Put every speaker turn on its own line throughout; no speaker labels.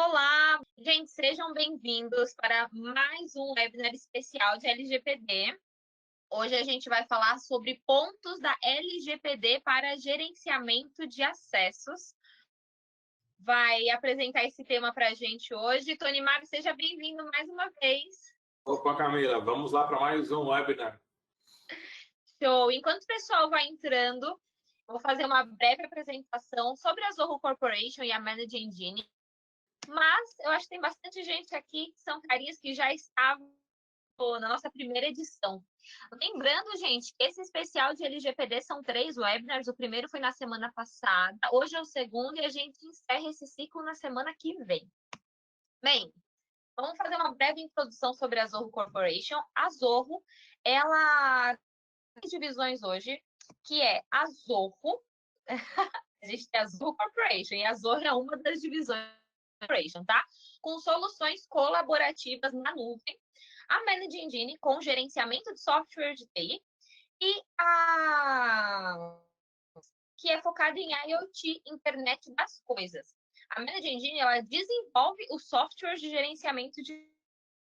Olá, gente, sejam bem-vindos para mais um webinar especial de LGPD. Hoje a gente vai falar sobre pontos da LGPD para gerenciamento de acessos. Vai apresentar esse tema para a gente hoje. Tony Mário, seja bem-vindo mais uma vez.
Opa, Camila, vamos lá para mais um webinar.
Show! Enquanto o pessoal vai entrando, vou fazer uma breve apresentação sobre a Zoho Corporation e a Manage Engine. Mas eu acho que tem bastante gente aqui que são carinhas que já estavam na nossa primeira edição. Lembrando, gente, que esse especial de LGPD são 3 webinars. O primeiro foi na semana passada, hoje é o segundo e a gente encerra esse ciclo na semana que vem. Bem, vamos fazer uma breve introdução sobre a Zoho Corporation. A Zoho, ela tem divisões hoje, que é a Zoho, a gente tem a Zoho Corporation, e a Zoho é uma das divisões da Corporation, tá? Com soluções colaborativas na nuvem, a Manage Engine com gerenciamento de software de TI e a que é focada em IoT, Internet das Coisas. A Manage Engine, ela desenvolve os softwares de gerenciamento de...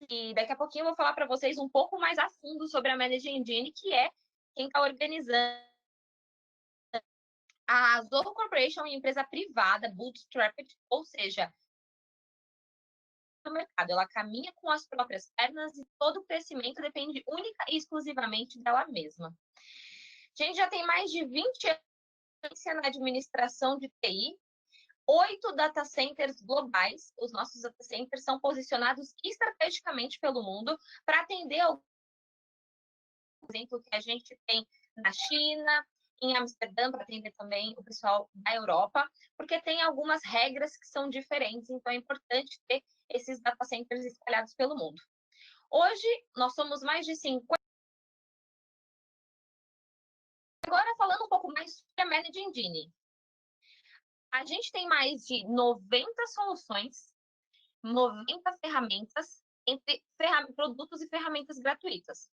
E daqui a pouquinho eu vou falar para vocês um pouco mais a fundo sobre a Manage Engine, que é quem está organizando. A Zoho Corporation é uma empresa privada, bootstrapped, ou seja, no mercado. Ela caminha com as próprias pernas e todo o crescimento depende única e exclusivamente dela mesma. A gente já tem mais de 20 anos na administração de TI, 8 data centers globais. Os nossos data centers são posicionados estrategicamente pelo mundo para atender ao exemplo que a gente tem na China, em Amsterdã, para atender também o pessoal da Europa, porque tem algumas regras que são diferentes, então é importante ter esses data centers espalhados pelo mundo. Hoje, nós somos mais de 50. Agora, falando um pouco mais sobre a Manage Engine. A gente tem mais de 90 soluções, 90 ferramentas, entre produtos e ferramentas gratuitas.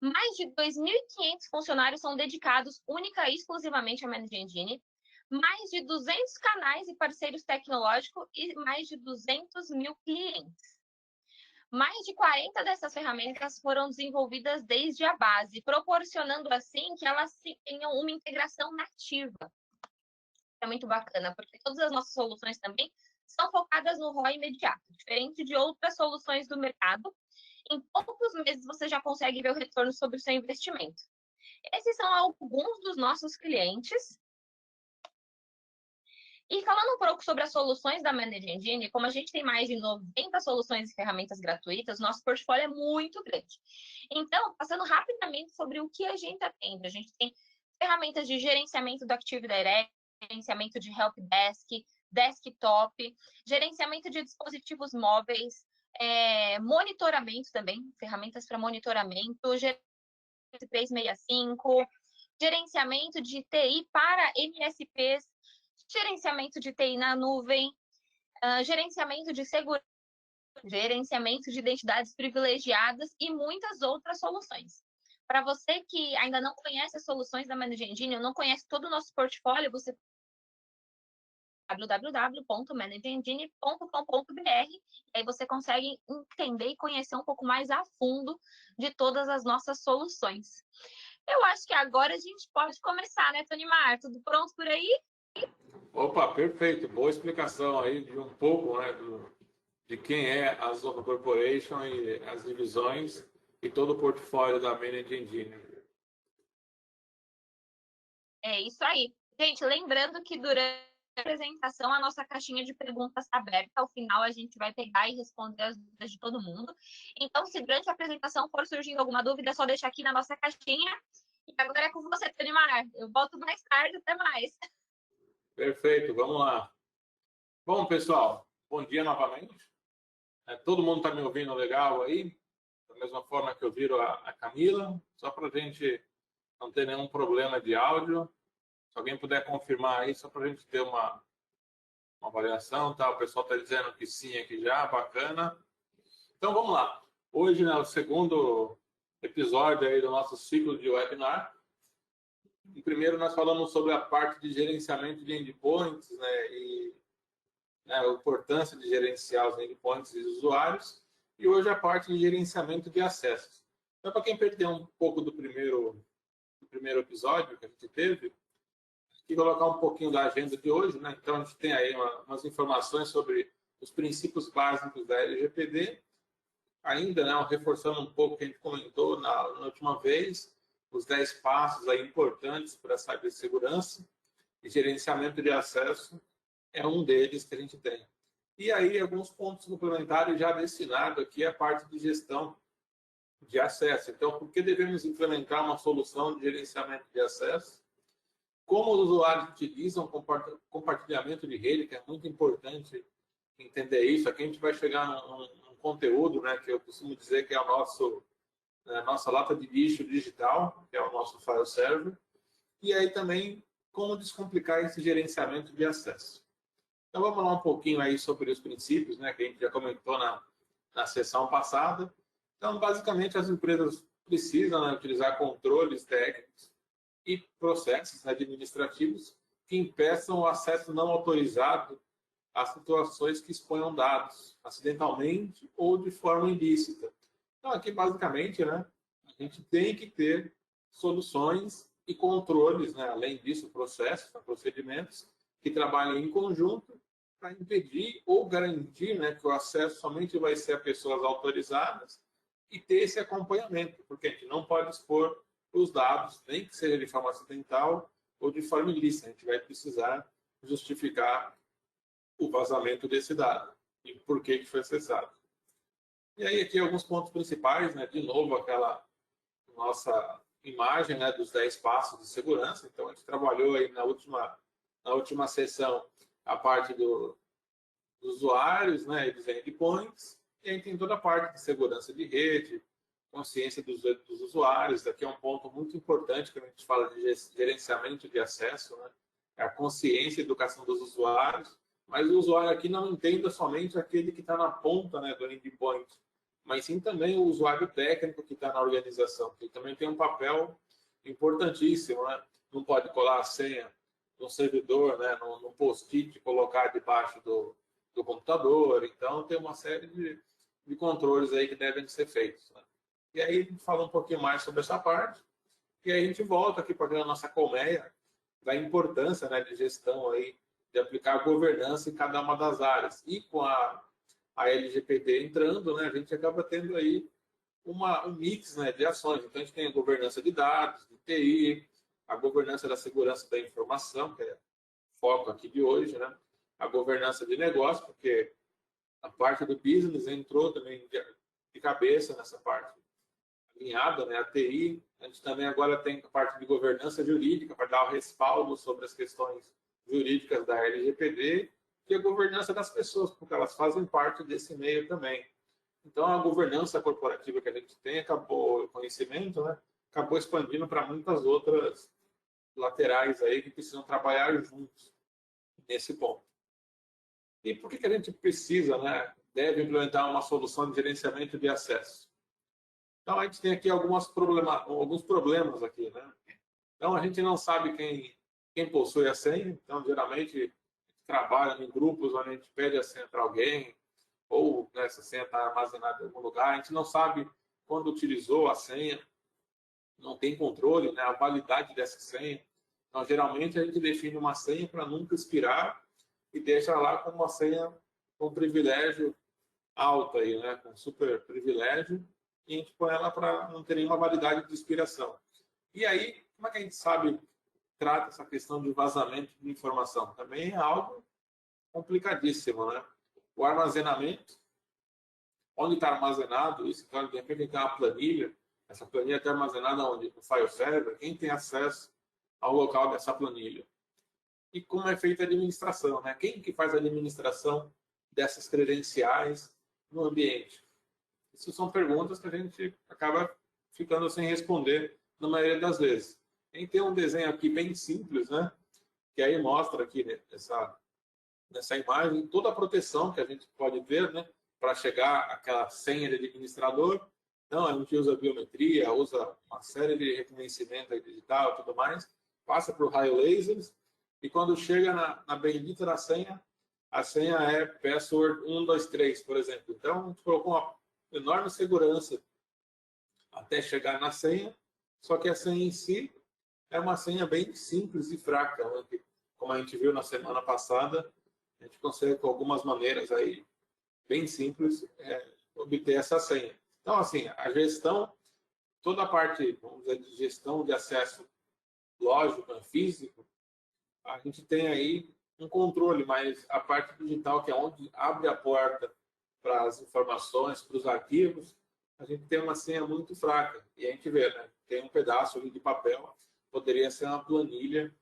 Mais de 2.500 funcionários são dedicados única e exclusivamente à Manage Engine, mais de 200 canais e parceiros tecnológicos e mais de 200 mil clientes. Mais de 40 dessas ferramentas foram desenvolvidas desde a base, proporcionando assim que elas tenham uma integração nativa. É muito bacana, porque todas as nossas soluções também são focadas no ROI imediato, diferente de outras soluções do mercado. Em poucos meses você já consegue ver o retorno sobre o seu investimento. Esses são alguns dos nossos clientes. E falando um pouco sobre as soluções da Manage Engine, como a gente tem mais de 90 soluções e ferramentas gratuitas, nosso portfólio é muito grande. Então, passando rapidamente sobre o que a gente tem ferramentas de gerenciamento do Active Directory, gerenciamento de Helpdesk, desktop, gerenciamento de dispositivos móveis, monitoramento também, ferramentas para monitoramento, 365, gerenciamento de TI para MSPs, gerenciamento de TI na nuvem, gerenciamento de segurança, gerenciamento de identidades privilegiadas e muitas outras soluções. Para você que ainda não conhece as soluções da Manage Engine, ou não conhece todo o nosso portfólio, você www.manageengine.com.br e aí você consegue entender e conhecer um pouco mais a fundo de todas as nossas soluções. Eu acho que agora a gente pode começar, né, Tony Mar? Tudo pronto por aí?
Opa, perfeito. Boa explicação aí de um pouco, né, de quem é a Zoho Corporation e as divisões e todo o portfólio da Manage Engine.
É isso aí. Gente, lembrando que durante a apresentação a nossa caixinha de perguntas está aberta. Ao final a gente vai pegar e responder as dúvidas de todo mundo. Então, se durante a apresentação for surgindo alguma dúvida, é só deixar aqui na nossa caixinha. E agora é com você, Tony Mar. Eu volto mais tarde, até mais.
Perfeito, vamos lá. Bom, pessoal, bom dia novamente. Todo mundo está me ouvindo legal aí? Da mesma forma que ouviram a Camila? Só para a gente não ter nenhum problema de áudio. Se alguém puder confirmar aí, só para a gente ter uma avaliação, tá? O pessoal está dizendo que sim aqui já, bacana. Então, vamos lá. Hoje, né, o segundo episódio aí do nosso ciclo de webinar. Primeiro, nós falamos sobre a parte de gerenciamento de endpoints, né, e né, a importância de gerenciar os endpoints e os usuários, e hoje a parte de gerenciamento de acessos. Então, para quem perdeu um pouco do primeiro episódio que a gente teve, aqui colocar um pouquinho da agenda de hoje, né? Então, a gente tem aí umas informações sobre os princípios básicos da LGPD, ainda, né, reforçando um pouco o que a gente comentou na última vez, os 10 passos aí importantes para a cibersegurança, e gerenciamento de acesso é um deles que a gente tem. E aí, alguns pontos complementares já destinados aqui à parte de gestão de acesso. Então, por que devemos implementar uma solução de gerenciamento de acesso? Como os usuários utilizam compartilhamento de rede, que é muito importante entender isso. Aqui a gente vai chegar num conteúdo, né, que eu costumo dizer que é a nossa lata de lixo digital, que é o nosso file server. E aí também como descomplicar esse gerenciamento de acesso. Então vamos falar um pouquinho aí sobre os princípios, né, que a gente já comentou na sessão passada. Então, basicamente, as empresas precisam, né, utilizar controles técnicos e processos administrativos que impeçam o acesso não autorizado a situações que exponham dados acidentalmente ou de forma ilícita. Então, aqui, basicamente, né, a gente tem que ter soluções e controles, né, além disso, processos, procedimentos que trabalhem em conjunto para impedir ou garantir, né, que o acesso somente vai ser a pessoas autorizadas e ter esse acompanhamento, porque a gente não pode expor os dados, nem que seja de forma acidental ou de forma ilícita. A gente vai precisar justificar o vazamento desse dado e por que foi acessado. E aí aqui alguns pontos principais, né? De novo, aquela nossa imagem, né, dos 10 passos de segurança. Então, a gente trabalhou aí na última sessão a parte dos usuários, né, e dos endpoints, e a gente tem toda a parte de segurança de rede, consciência dos usuários. Aqui é um ponto muito importante quando a gente fala de gerenciamento de acesso, né? É a consciência e educação dos usuários, mas o usuário aqui não entenda somente aquele que está na ponta, né, do endpoint, mas sim também o usuário técnico que está na organização, que também tem um papel importantíssimo, né? Não pode colar a senha no servidor, né, num post-it, colocar debaixo do computador. Então, tem uma série de controles aí que devem ser feitos, né? E aí, a gente fala um pouquinho mais sobre essa parte, e aí a gente volta aqui para a nossa colmeia da importância, né, de gestão aí, de aplicar a governança em cada uma das áreas. E com a LGPD entrando, né, a gente acaba tendo aí um mix, né, de ações. Então, a gente tem a governança de dados, de TI, a governança da segurança da informação, que é o foco aqui de hoje, né? A governança de negócio, porque a parte do business entrou também de cabeça nessa parte alinhada, né? A TI, a gente também agora tem a parte de governança jurídica para dar o respaldo sobre as questões jurídicas da LGPD e a governança das pessoas, porque elas fazem parte desse meio também. Então, a governança corporativa que a gente tem acabou, conhecimento, né? Acabou expandindo para muitas outras laterais aí que precisam trabalhar juntos nesse ponto. E por que a gente precisa, né, deve implementar uma solução de gerenciamento de acesso? Então, a gente tem aqui alguns problemas aqui, né? Então, a gente não sabe quem possui a senha. Então, geralmente, trabalha em grupos onde a gente pede a senha para alguém, ou, né, essa senha está armazenada em algum lugar. A gente não sabe quando utilizou a senha, não tem controle, né, a validade dessa senha. Então, geralmente, a gente define uma senha para nunca expirar e deixa lá com uma senha com privilégio alto, aí, né, com super privilégio, e a gente põe ela para não ter nenhuma validade de expiração. E aí, como é que a gente sabe, trata essa questão de vazamento de informação? Também é algo complicadíssimo, né? O armazenamento, onde está armazenado isso, então, de repente tem uma planilha, essa planilha está armazenada onde? No file server, quem tem acesso ao local dessa planilha? E como é feita a administração, né? Quem que faz a administração dessas credenciais no ambiente? Isso são perguntas que a gente acaba ficando sem responder na maioria das vezes. A gente tem um desenho aqui bem simples, né? Que aí mostra aqui, né, nessa imagem toda a proteção que a gente pode ter, né, para chegar àquela senha de administrador. Então, a gente usa biometria, usa uma série de reconhecimento digital e tudo mais, passa por raio lasers, e quando chega na bendita da senha, a senha é password 123, por exemplo. Então, a gente colocou uma enorme segurança até chegar na senha, só que a senha em si é uma senha bem simples e fraca, né? Como a gente viu na semana passada, a gente consegue, com algumas maneiras aí bem simples, obter essa senha. Então, assim, a gestão, toda a parte, vamos dizer, de gestão de acesso lógico, físico, a gente tem aí um controle, mas a parte digital, que é onde abre a porta para as informações, para os arquivos, a gente tem uma senha muito fraca. E a gente vê, né? Tem um pedaço ali de papel, poderia ser uma planilha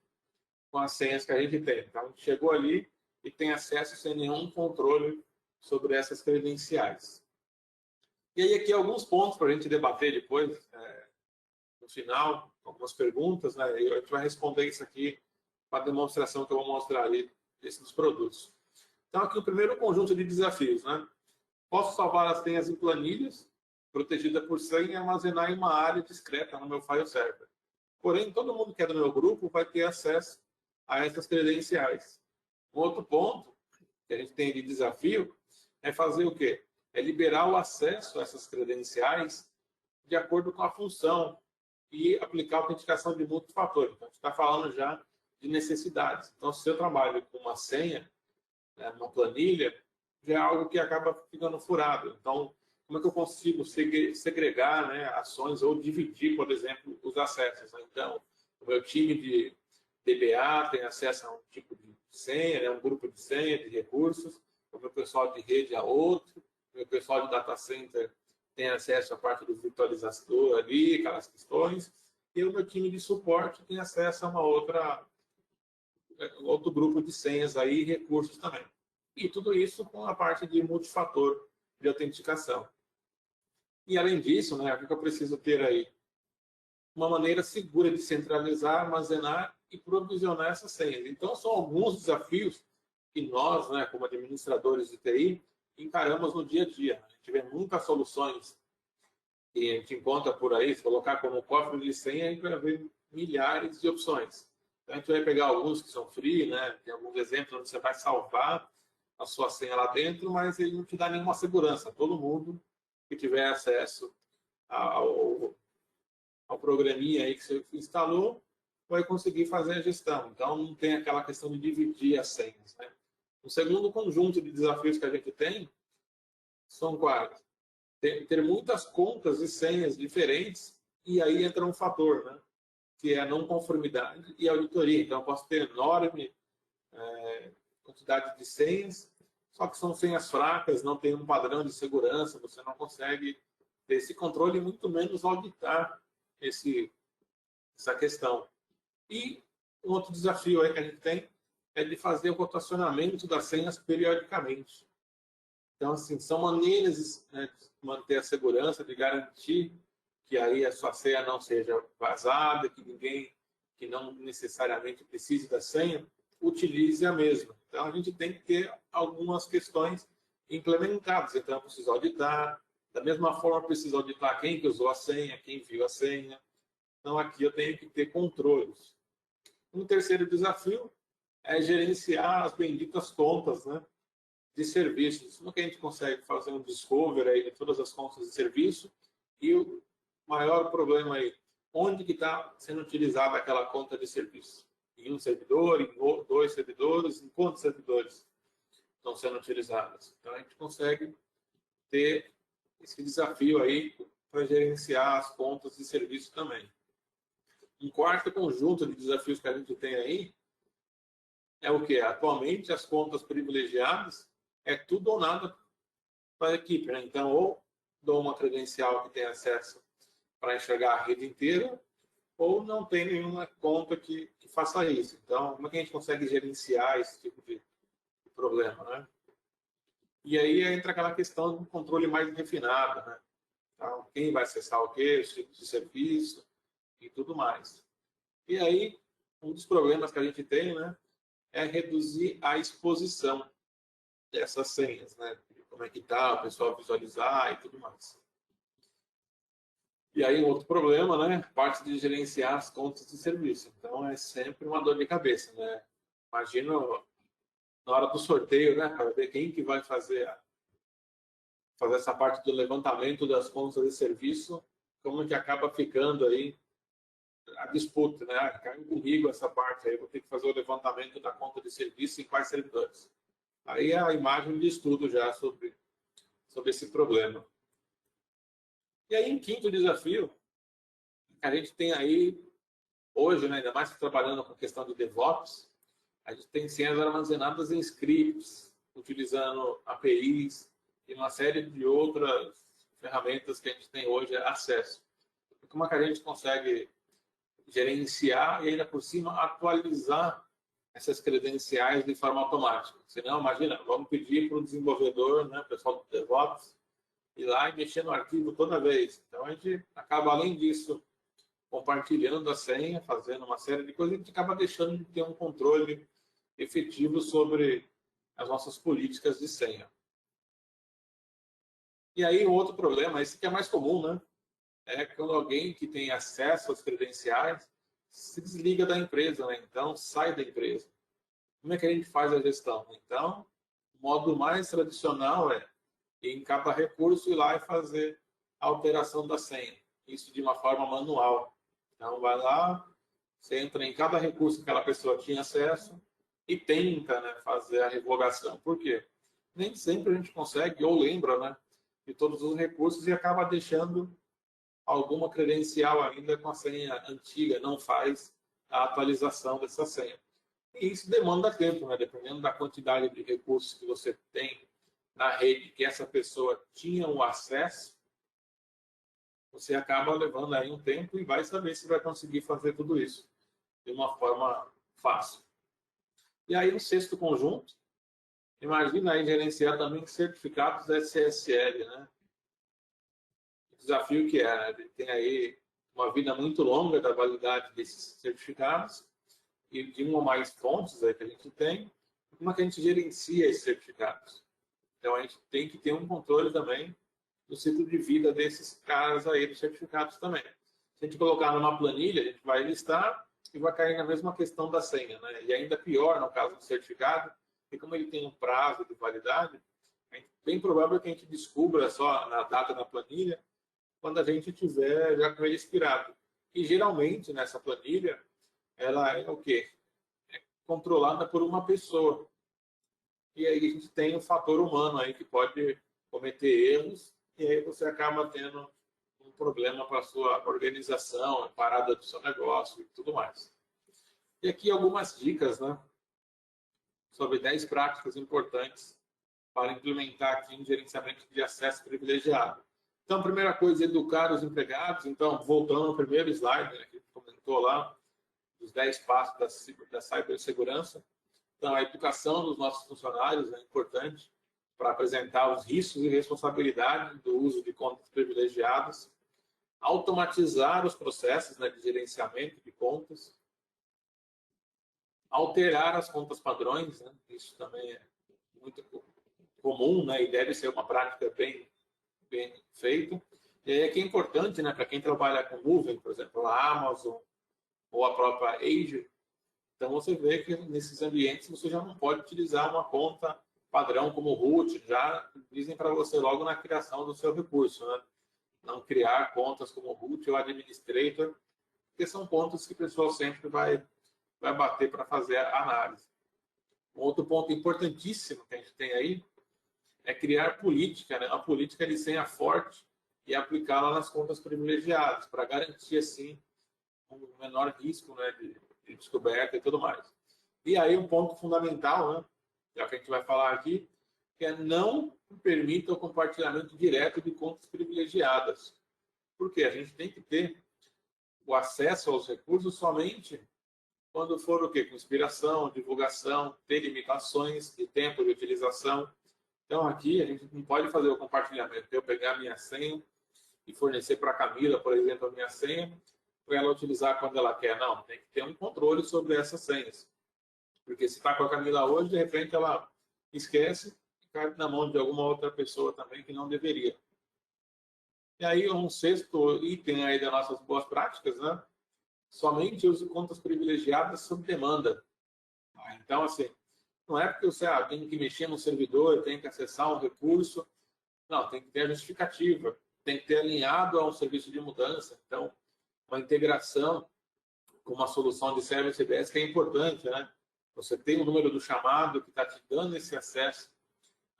com as senhas que a gente tem. Então, a gente chegou ali e tem acesso sem nenhum controle sobre essas credenciais. E aí, aqui, alguns pontos para a gente debater depois, no final, algumas perguntas, né? E a gente vai responder isso aqui com a demonstração que eu vou mostrar ali desses produtos. Então, aqui o primeiro conjunto de desafios, né? Posso salvar as senhas em planilhas, protegida por senha, e armazenar em uma área discreta no meu file server. Porém, todo mundo que é do meu grupo vai ter acesso a essas credenciais. Um outro ponto que a gente tem de desafio é fazer o quê? É liberar o acesso a essas credenciais de acordo com a função e aplicar a autenticação de multifator. Então, a gente está falando já de necessidades. Então, se eu trabalho com uma senha, né, uma planilha, já é algo que acaba ficando furado. Então, como é que eu consigo segregar, né, ações ou dividir, por exemplo, os acessos? Né? Então, o meu time de DBA tem acesso a um tipo de senha, né, um grupo de senha, de recursos, o meu pessoal de rede a outro, o meu pessoal de data center tem acesso à parte do virtualizador ali, aquelas questões, e o meu time de suporte tem acesso a outro grupo de senhas aí e recursos também. E tudo isso com a parte de multifator de autenticação. E além disso, né, o que eu preciso ter aí? Uma maneira segura de centralizar, armazenar e provisionar essas senhas. Então, são alguns desafios que nós, né, como administradores de TI, encaramos no dia a dia. A gente vê muitas soluções que a gente encontra por aí, se colocar como cofre de senha, a gente vai ver milhares de opções. Então, a gente vai pegar alguns que são free, né? Tem alguns exemplos onde você vai salvar a sua senha lá dentro, mas ele não te dá nenhuma segurança. Todo mundo que tiver acesso ao programinha aí que você instalou vai conseguir fazer a gestão. Então, não tem aquela questão de dividir as senhas, né? O segundo conjunto de desafios que a gente tem são quais? Ter muitas contas e senhas diferentes, e aí entra um fator, né? Que é a não conformidade e a auditoria. Então, eu posso ter enorme quantidade de senhas, só que são senhas fracas, não tem um padrão de segurança, você não consegue ter esse controle e muito menos auditar essa questão. E um outro desafio aí que a gente tem é de fazer o rotacionamento das senhas periodicamente. Então, assim, são maneiras, né, de manter a segurança, de garantir que aí a sua senha não seja vazada, que ninguém que não necessariamente precise da senha utilize a mesma. Então, a gente tem que ter algumas questões implementadas. Então, eu preciso auditar. Da mesma forma, eu preciso auditar quem que usou a senha, quem viu a senha. Então, aqui eu tenho que ter controles. Um terceiro desafio é gerenciar as benditas contas, né, de serviços. Como que a gente consegue fazer um discover aí de todas as contas de serviço? E o maior problema aí, onde que está sendo utilizada aquela conta de serviço? Em um servidor, em dois servidores, em quantos servidores estão sendo utilizados? Então, a gente consegue ter esse desafio aí para gerenciar as contas de serviço também. Um quarto conjunto de desafios que a gente tem aí é o que? Atualmente, as contas privilegiadas é tudo ou nada para a equipe, né? Então, ou dou uma credencial que tem acesso para enxergar a rede inteira, ou não tem nenhuma conta que faça isso. Então, como é que a gente consegue gerenciar esse tipo de problema, né? E aí entra aquela questão do controle mais refinado, né? Então, quem vai acessar o quê, os tipos de serviço e tudo mais. E aí, um dos problemas que a gente tem, né, é reduzir a exposição dessas senhas, né? Como é que tá, o pessoal visualizar e tudo mais. E aí, outro problema, né? Parte de gerenciar as contas de serviço. Então, é sempre uma dor de cabeça, né? Imagina na hora do sorteio, né, para ver quem que vai fazer essa parte do levantamento das contas de serviço, como que acaba ficando aí a disputa, né? Caiu comigo essa parte aí, vou ter que fazer o levantamento da conta de serviço em quais servidores. Aí a imagem de estudo já sobre esse problema. E aí, em quinto desafio, a gente tem aí, hoje, né, ainda mais trabalhando com a questão de DevOps, a gente tem senhas armazenadas em scripts, utilizando APIs e uma série de outras ferramentas que a gente tem hoje acesso. Como é que a gente consegue gerenciar e ainda por cima atualizar essas credenciais de forma automática? Senão, imagina, vamos pedir para o desenvolvedor, né, o pessoal do DevOps, ir lá e mexer no arquivo toda vez. Então, a gente acaba, além disso, compartilhando a senha, fazendo uma série de coisas, a gente acaba deixando de ter um controle efetivo sobre as nossas políticas de senha. E aí, um outro problema, esse que é mais comum, né? É quando alguém que tem acesso às credenciais se desliga da empresa, né? Então, sai da empresa. Como é que a gente faz a gestão? Então, o modo mais tradicional é ir em cada recurso ir lá e fazer a alteração da senha. Isso de uma forma manual. Então, vai lá, você entra em cada recurso que aquela pessoa tinha acesso e tenta, né, fazer a revogação. Por quê? Nem sempre a gente consegue, ou lembra, né, de todos os recursos e acaba deixando alguma credencial ainda com a senha antiga, não faz a atualização dessa senha. E isso demanda tempo, né? Dependendo da quantidade de recursos que você tem na rede que essa pessoa tinha o acesso, você acaba levando aí um tempo e vai saber se vai conseguir fazer tudo isso de uma forma fácil. E aí, o sexto conjunto, imagina aí gerenciar também certificados SSL, né? O desafio que é, né? Tem aí uma vida muito longa da validade desses certificados e de uma ou mais fontes aí que a gente tem. Como é que a gente gerencia esses certificados? Então, a gente tem que ter um controle também do ciclo de vida desses caras aí, dos certificados também. Se a gente colocar numa planilha, a gente vai listar e vai cair na mesma questão da senha, né? E ainda pior no caso do certificado, que como ele tem um prazo de validade, é bem provável que a gente descubra só na data da planilha quando a gente tiver já com ele expirado. E geralmente nessa planilha, ela é o quê? É controlada por uma pessoa. E aí a gente tem um fator humano aí que pode cometer erros e aí você acaba tendo um problema para a sua organização, a parada do seu negócio e tudo mais. E aqui algumas dicas, né, sobre 10 práticas importantes para implementar aqui um gerenciamento de acesso privilegiado. Então, a primeira coisa é educar os empregados. Então, voltando ao primeiro slide, né, que a gente comentou lá, os 10 passos da cibersegurança. Então, a educação dos nossos funcionários é importante para apresentar os riscos e responsabilidades do uso de contas privilegiadas, automatizar os processos, né, de gerenciamento de contas, alterar as contas padrões, né, isso também é muito comum, né, e deve ser uma prática bem feita. E aí aqui é importante, né, para quem trabalha com nuvem, por exemplo, a Amazon ou a própria Azure. Então, você vê que nesses ambientes você já não pode utilizar uma conta padrão como root, já dizem para você logo na criação do seu recurso, né? Não criar contas como root ou administrator, porque são contas que o pessoal sempre vai bater para fazer a análise. Um outro ponto importantíssimo que a gente tem aí é criar política, né? Uma política de senha forte e aplicá-la nas contas privilegiadas, para garantir, assim, um menor risco, né, de descoberta e tudo mais. E aí um ponto fundamental, né, que é o que a gente vai falar aqui, que é não permita o compartilhamento direto de contas privilegiadas. Porque a gente tem que ter o acesso aos recursos somente quando for o quê? Com inspiração, divulgação, ter limitações de tempo de utilização. Então aqui a gente não pode fazer o compartilhamento. Eu pegar a minha senha e fornecer para a Camila, por exemplo, a minha senha, para ela utilizar quando ela quer. Não, tem que ter um controle sobre essas senhas. Porque se está com a Camila hoje, de repente ela esquece e cai na mão de alguma outra pessoa também que não deveria. E aí, um sexto item aí das nossas boas práticas, né? Somente use contas privilegiadas sob demanda. Então, assim, Não é porque você tem que mexer no servidor, tem que acessar um recurso. Não, tem que ter a justificativa, tem que ter alinhado a um serviço de mudança. Então, uma integração com uma solução de Service Desk que é importante, né? Você tem o número do chamado que está te dando esse acesso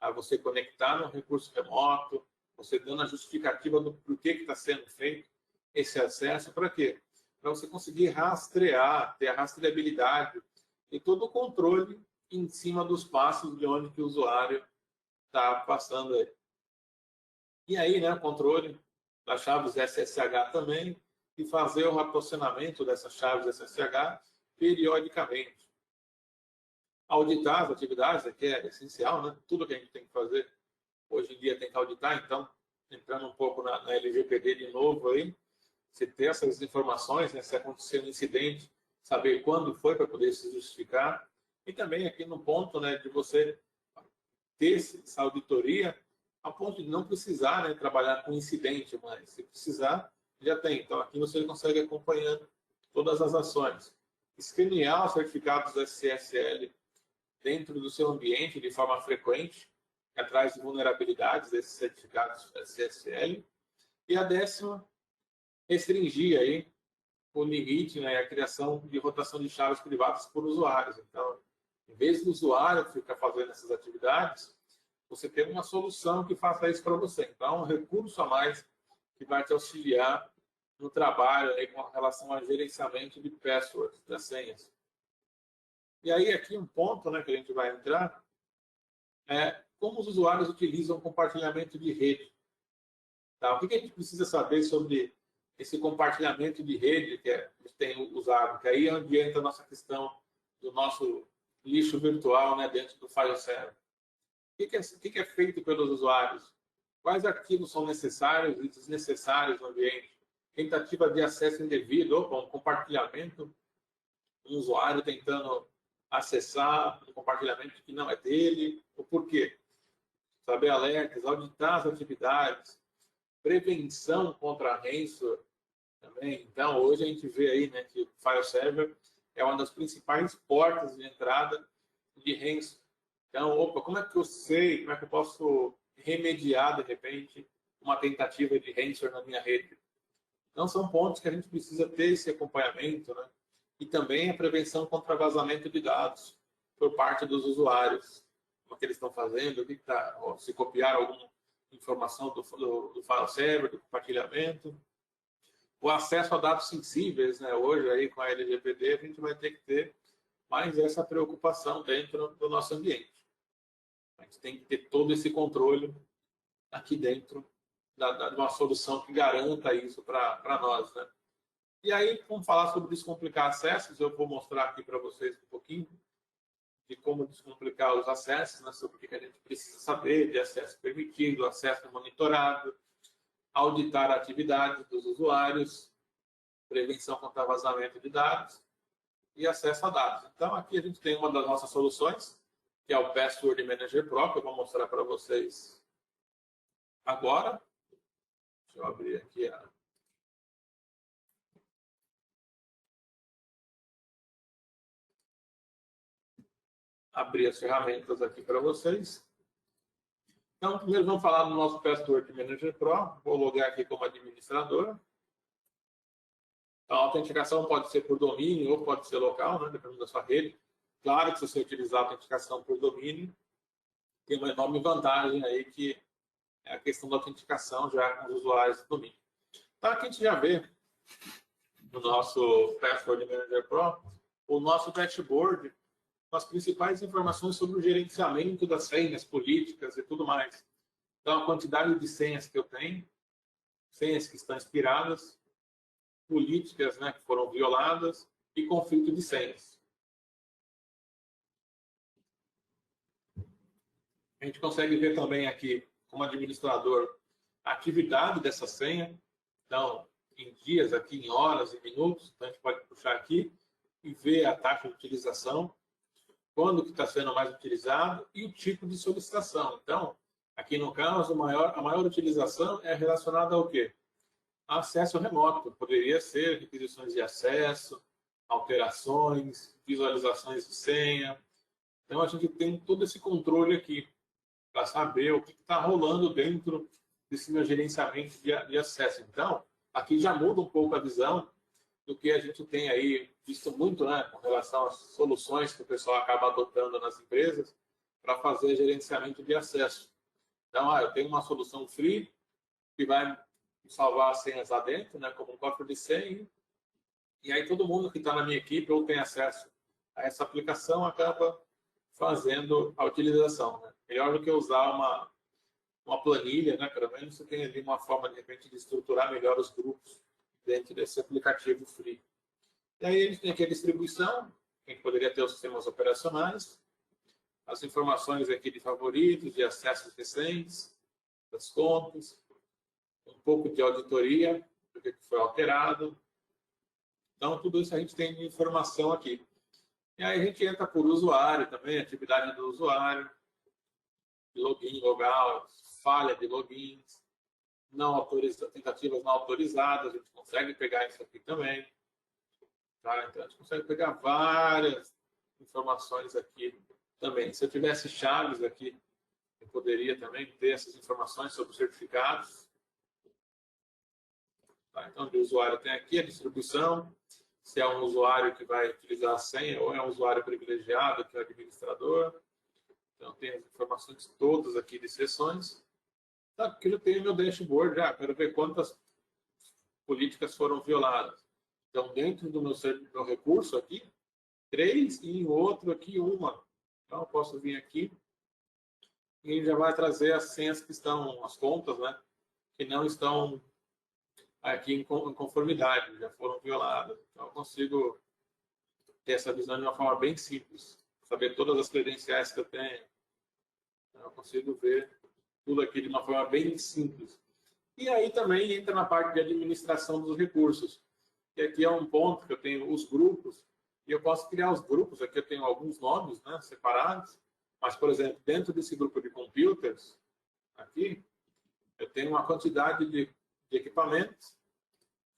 a você conectar no recurso remoto, você dando a justificativa do porquê que está sendo feito esse acesso, para quê? Para você conseguir rastrear, ter a rastreabilidade e todo o controle em cima dos passos de onde que o usuário está passando aí. E aí, né, controle das chaves SSH também e fazer o rapocenamento dessas chaves SSH periodicamente. Auditar as atividades, que é essencial, né? Tudo que a gente tem que fazer hoje em dia tem que auditar, então, entrando um pouco na LGPD de novo aí, você ter essas informações, né, se acontecer um incidente, saber quando foi para poder se justificar, e também aqui no ponto, né, de você ter essa auditoria a ponto de não precisar, né, trabalhar com incidente, mas se precisar, já tem. Então, aqui você consegue acompanhando todas as ações. Escanear os certificados SSL dentro do seu ambiente de forma frequente, atrás de vulnerabilidades desses certificados SSL. E a 10ª, restringir aí o limite, né, a criação de rotação de chaves privadas por usuários. Então, em vez do usuário ficar fazendo essas atividades, você tem uma solução que faça isso para você. Então, um recurso a mais que vai te auxiliar no trabalho aí com relação ao gerenciamento de passwords, das senhas. E aí, aqui um ponto, né, que a gente vai entrar é como os usuários utilizam compartilhamento de rede. Tá? O que a gente precisa saber sobre esse compartilhamento de rede que a gente tem usado? Que aí é onde entra a nossa questão do nosso lixo virtual, né, dentro do file server. O que é feito pelos usuários? Quais arquivos são necessários e desnecessários no ambiente? Tentativa de acesso indevido, um compartilhamento, um usuário tentando acessar um compartilhamento que não é dele, o porquê? Saber alertas, auditar as atividades, prevenção contra ransomware também. Então, hoje a gente vê aí, né, que o file server é uma das principais portas de entrada de ransomware. Então, opa, como é que eu sei, como é que eu posso remediar, de repente, uma tentativa de ransomware na minha rede? Então, são pontos que a gente precisa ter esse acompanhamento, né? E também a prevenção contra vazamento de dados por parte dos usuários. Como é que eles estão fazendo, o que está, se copiar alguma informação do file server, do compartilhamento. O acesso a dados sensíveis, né? Hoje, aí, com a LGPD, a gente vai ter que ter mais essa preocupação dentro do nosso ambiente. A gente tem que ter todo esse controle aqui dentro de uma solução que garanta isso para nós, né? E aí, vamos falar sobre descomplicar acessos. Eu vou mostrar aqui para vocês um pouquinho de como descomplicar os acessos, né? Sobre o que a gente precisa saber de acesso permitido, acesso monitorado, auditar a atividade dos usuários, prevenção contra vazamento de dados e acesso a dados. Então, aqui a gente tem uma das nossas soluções, que é o Password Manager Pro, que eu vou mostrar para vocês agora. Deixa eu abrir aqui abrir as ferramentas aqui para vocês. Então, primeiro vamos falar do nosso Password Manager Pro. Vou logar aqui como administrador. Então, a autenticação pode ser por domínio ou pode ser local, né, dependendo da sua rede. Claro que se você utilizar a autenticação por domínio, tem uma enorme vantagem aí, que é a questão da autenticação já com os usuários do domínio. Então, aqui a gente já vê no nosso Password Manager Pro o nosso dashboard com as principais informações sobre o gerenciamento das senhas, políticas e tudo mais. Então, a quantidade de senhas que eu tenho, senhas que estão expiradas, políticas, né, que foram violadas e conflito de senhas. A gente consegue ver também aqui, como administrador, a atividade dessa senha. Então, em dias, aqui em horas e minutos, então a gente pode puxar aqui e ver a taxa de utilização, quando que está sendo mais utilizado e o tipo de solicitação. Então, aqui no caso, a maior utilização é relacionada ao quê? Acesso remoto. Poderia ser requisições de acesso, alterações, visualizações de senha, Então, a gente tem todo esse controle aqui para saber o que está rolando dentro desse meu gerenciamento de acesso. Então, aqui já muda um pouco a visão do que a gente tem aí visto muito, né, com relação às soluções que o pessoal acaba adotando nas empresas para fazer gerenciamento de acesso. Então, eu tenho uma solução free que vai salvar as senhas lá dentro, né, como um cofre de senha, e aí todo mundo que está na minha equipe ou tem acesso a essa aplicação acaba fazendo a utilização. Né? Melhor do que usar uma planilha, né? Pelo menos você tem ali uma forma, de repente, de estruturar melhor os grupos dentro desse aplicativo free. E aí a gente tem aqui a distribuição, que a gente poderia ter os sistemas operacionais, as informações aqui de favoritos, de acessos recentes, das contas, um pouco de auditoria, do que foi alterado. Então, tudo isso a gente tem de informação aqui. E aí a gente entra por usuário também, atividade do usuário, login, logout, falha de logins, tentativas não autorizadas, a gente consegue pegar isso aqui também. Tá? Então, a gente consegue pegar várias informações aqui também. Se eu tivesse chaves aqui, eu poderia também ter essas informações sobre os certificados. Tá? Então, o usuário tem aqui a distribuição, se é um usuário que vai utilizar a senha ou é um usuário privilegiado, que é o administrador. Então, tem as informações todas aqui de sessões. Tá, aqui eu tenho meu dashboard já, quero ver quantas políticas foram violadas. Então, dentro do meu recurso aqui, 3 e em outro aqui, 1. Então, eu posso vir aqui e ele já vai trazer as senhas que estão, as contas, né, que não estão aqui em conformidade, já foram violadas. Então, eu consigo ter essa visão de uma forma bem simples, saber todas as credenciais que eu tenho. Então, eu consigo ver tudo aqui de uma forma bem simples. E aí também entra na parte de administração dos recursos. E aqui é um ponto que eu tenho os grupos, e eu posso criar os grupos, aqui eu tenho alguns nomes, né, separados, mas, por exemplo, dentro desse grupo de computers, aqui, eu tenho uma quantidade de equipamentos,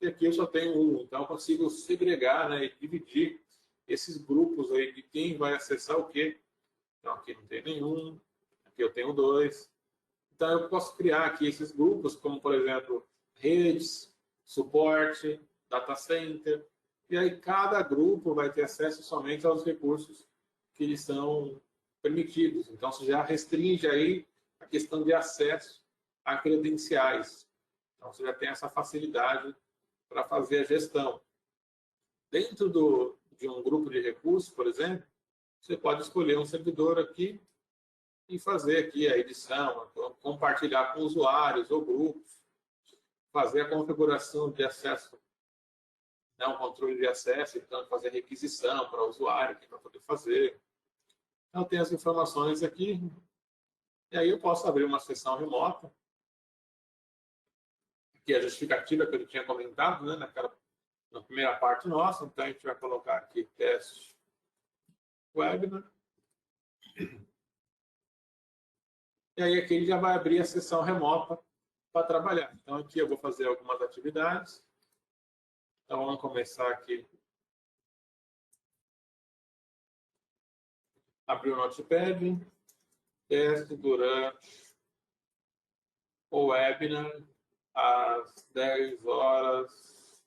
e aqui eu só tenho um, então eu consigo segregar, né, e dividir esses grupos aí de quem vai acessar o quê. Então aqui não tem nenhum, aqui eu tenho 2. Então eu posso criar aqui esses grupos, como por exemplo, redes, suporte, data center, e aí cada grupo vai ter acesso somente aos recursos que lhes são permitidos. Então você já restringe aí a questão de acesso a credenciais. Então você já tem essa facilidade para fazer a gestão. Dentro de um grupo de recursos, por exemplo, você pode escolher um servidor aqui e fazer aqui a edição, compartilhar com usuários ou grupos, fazer a configuração de acesso, né, um controle de acesso, então fazer requisição para o usuário aqui para poder fazer. Então tem as informações aqui, e aí eu posso abrir uma sessão remota, que é a justificativa que eu tinha comentado, né, na primeira parte nossa. Então a gente vai colocar aqui teste webinar. E aí aqui ele já vai abrir a sessão remota para trabalhar. Então aqui eu vou fazer algumas atividades. Então vamos começar aqui. Abrir o Notepad. Teste durante o webinar às 10 horas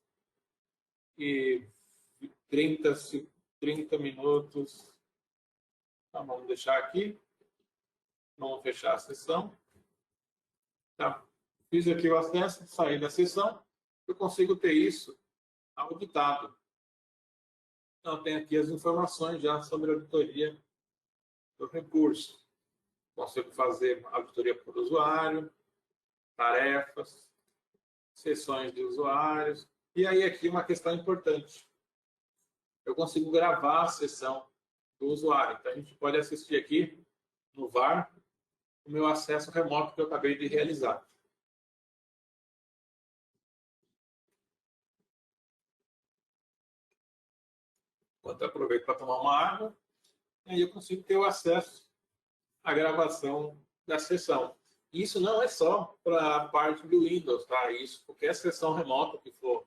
e 30 minutos. Então, vamos deixar aqui. Vamos fechar a sessão. Tá. Fiz aqui o acesso, saí da sessão. Eu consigo ter isso auditado. Então, tem aqui as informações já sobre a auditoria do recurso. Consigo fazer auditoria por usuário, tarefas, sessões de usuários. E aí aqui uma questão importante. Eu consigo gravar a sessão do usuário. Então, a gente pode assistir aqui no VAR o meu acesso remoto que eu acabei de realizar. Enquanto eu aproveito para tomar uma água, e aí eu consigo ter o acesso à gravação da sessão. Isso não é só para a parte do Windows, tá? Isso, qualquer sessão remota que for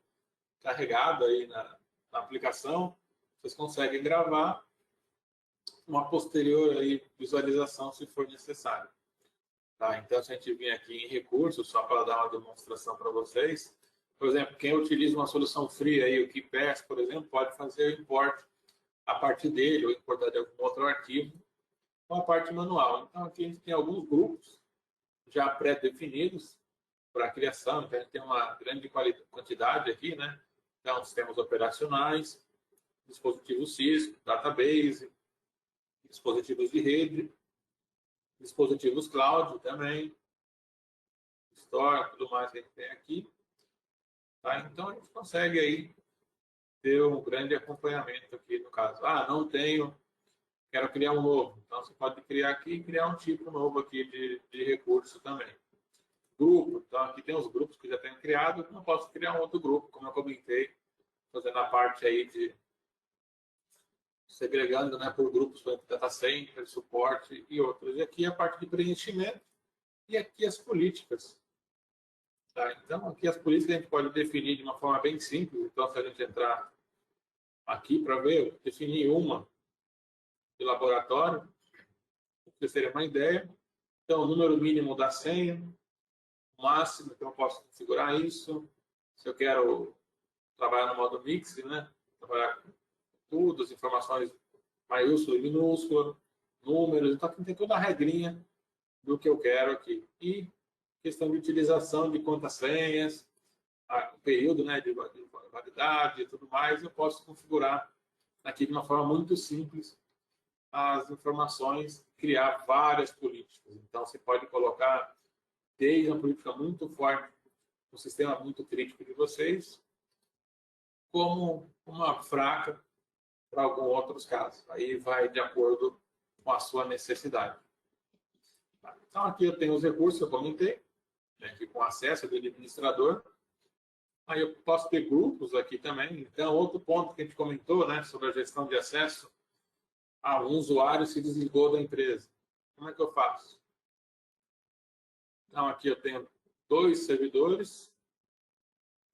carregada aí na aplicação, vocês conseguem gravar uma posterior aí visualização se for necessário. Tá? Então, se a gente vir aqui em recursos, só para dar uma demonstração para vocês, por exemplo, quem utiliza uma solução free, aí, o KeePass, por exemplo, pode fazer o import a partir dele, ou importar de algum outro arquivo, com a parte manual. Então, aqui a gente tem alguns grupos já pré-definidos para a criação, então a gente tem uma grande quantidade aqui, né? Então, sistemas operacionais, dispositivos Cisco, database, dispositivos de rede, dispositivos cloud também, Store, tudo mais que a gente tem aqui. Tá? Então, a gente consegue aí ter um grande acompanhamento aqui no caso. Ah, não tenho, quero criar um novo. Então, você pode criar aqui e criar um tipo novo aqui de recurso também. Grupo, então aqui tem os grupos que já tenho criado, não posso criar um outro grupo, como eu comentei, fazendo a parte aí de segregando, né, por grupos, por exemplo, data center, suporte e outros. E aqui a parte de preenchimento e aqui as políticas. Tá? Então, aqui as políticas a gente pode definir de uma forma bem simples. Então, se a gente entrar aqui para ver, definir uma de laboratório, para vocês terem uma ideia. Então, o número mínimo da senha, o máximo, então eu posso configurar isso. Se eu quero trabalhar no modo mix, né? Trabalhar com tudo, as informações maiúscula e minúscula, números, então aqui tem toda a regrinha do que eu quero aqui. E questão de utilização de contas senhas, o período, né, de validade e tudo mais, eu posso configurar aqui de uma forma muito simples as informações, criar várias políticas. Então, você pode colocar desde uma política muito forte, um sistema muito crítico de vocês, como uma fraca para alguns outros casos. Aí vai de acordo com a sua necessidade. Então, aqui eu tenho os recursos que eu comentei, né, aqui com acesso do administrador. Aí eu posso ter grupos aqui também. Então, outro ponto que a gente comentou, né, sobre a gestão de acesso, um usuário se desligou da empresa. Como é que eu faço? Então, aqui eu tenho 2 servidores,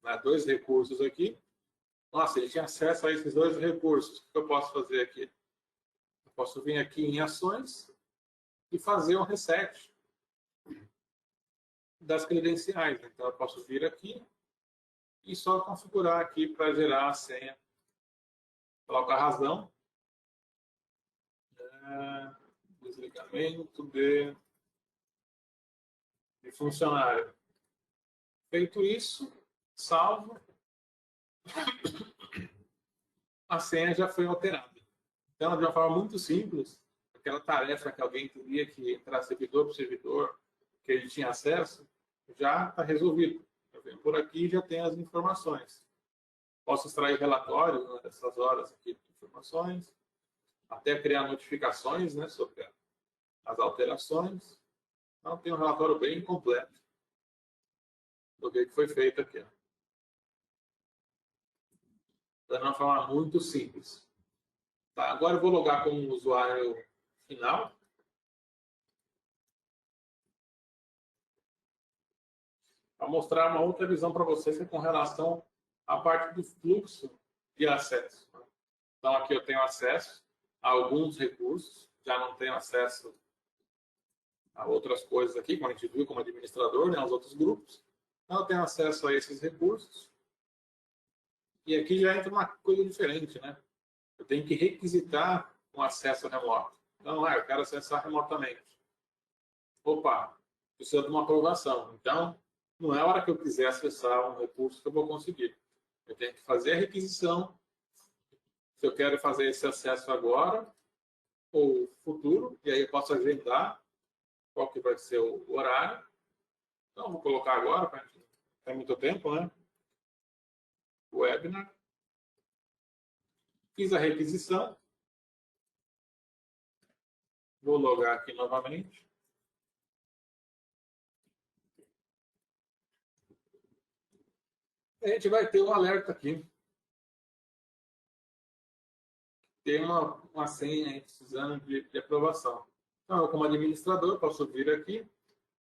né, 2 recursos aqui. Nossa, ele tinha acesso a esses 2 recursos. O que eu posso fazer aqui? Eu posso vir aqui em ações e fazer um reset das credenciais. Então, eu posso vir aqui e só configurar aqui para gerar a senha. Coloco a razão. Desligamento de funcionário. Feito isso, salvo. A senha já foi alterada. Então, de uma forma muito simples, aquela tarefa que alguém teria que entrar servidor por servidor, que ele tinha acesso, já está resolvido. Eu venho por aqui e já tem as informações. Posso extrair relatórios, né, dessas horas aqui de informações, até criar notificações, né, sobre as alterações. Então, tem um relatório bem completo do que foi feito aqui. De uma forma muito simples. Tá, agora eu vou logar como usuário final. Para mostrar uma outra visão para vocês que é com relação à parte do fluxo de acesso. Então, aqui eu tenho acesso a alguns recursos, já não tenho acesso a outras coisas aqui, como a gente viu como administrador, né, aos outros grupos. Então, eu tenho acesso a esses recursos. E aqui já entra uma coisa diferente, né? Eu tenho que requisitar um acesso remoto. Então, eu quero acessar remotamente. Opa, precisa de uma aprovação. Então, não é a hora que eu quiser acessar um recurso que eu vou conseguir. Eu tenho que fazer a requisição. Se eu quero fazer esse acesso agora ou futuro, e aí eu posso agendar qual que vai ser o horário. Então, vou colocar agora, para não ter muito tempo, né? Webinar. Fiz a requisição. Vou logar aqui novamente. A gente vai ter um alerta aqui. Tem uma senha aí precisando de aprovação. Então, eu, como administrador, posso vir aqui,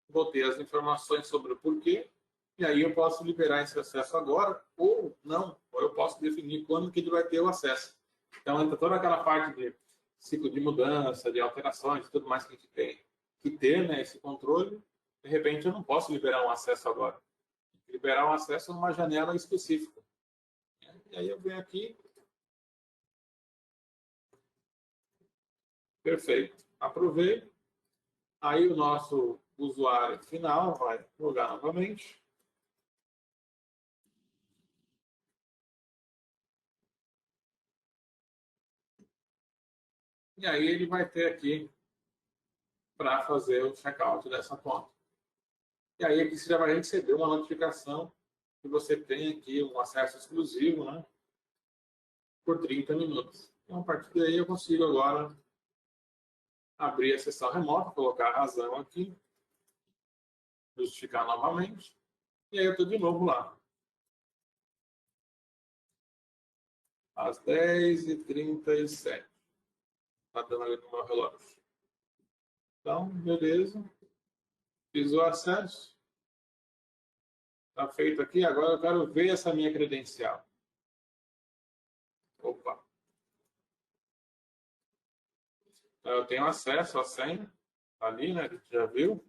vou ter as informações sobre o porquê, e aí eu posso liberar esse acesso agora, ou não, ou eu posso definir quando que ele vai ter o acesso. Então, entra toda aquela parte de ciclo de mudança, de alterações, tudo mais que a gente tem que ter, né, esse controle. De repente, eu não posso liberar um acesso agora. Liberar um acesso numa janela específica. E aí eu venho aqui. Perfeito. Aprovei. Aí o nosso usuário final vai logar novamente. E aí ele vai ter aqui para fazer o checkout dessa conta. E aí aqui você já vai receber uma notificação que você tem aqui um acesso exclusivo, né, por 30 minutos. Então, a partir daí eu consigo agora abrir a sessão remota, colocar a razão aqui, justificar novamente, e aí eu estou de novo lá. Às 10h37. Está dando ali no meu relógio. Então, beleza. Fiz o acesso. Está feito aqui. Agora eu quero ver essa minha credencial. Opa. Então, eu tenho acesso à senha. Ali, né? A gente já viu.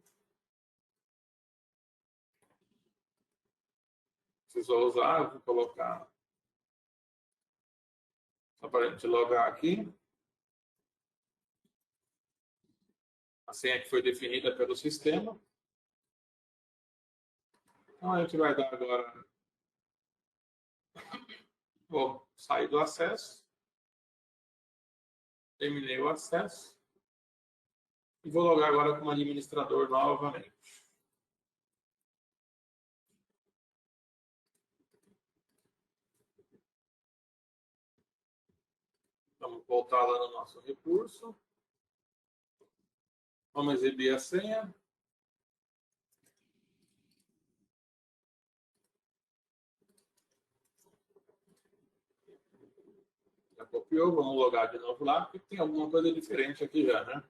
Precisou usar. Vou colocar. Só para a gente logar aqui. A senha que foi definida pelo sistema. Então, a gente vai dar agora. Vou sair do acesso. Terminei o acesso. E vou logar agora como administrador novamente. Vamos voltar lá no nosso recurso. Vamos exibir a senha. Já copiou, vamos logar de novo lá, porque tem alguma coisa diferente aqui já, né?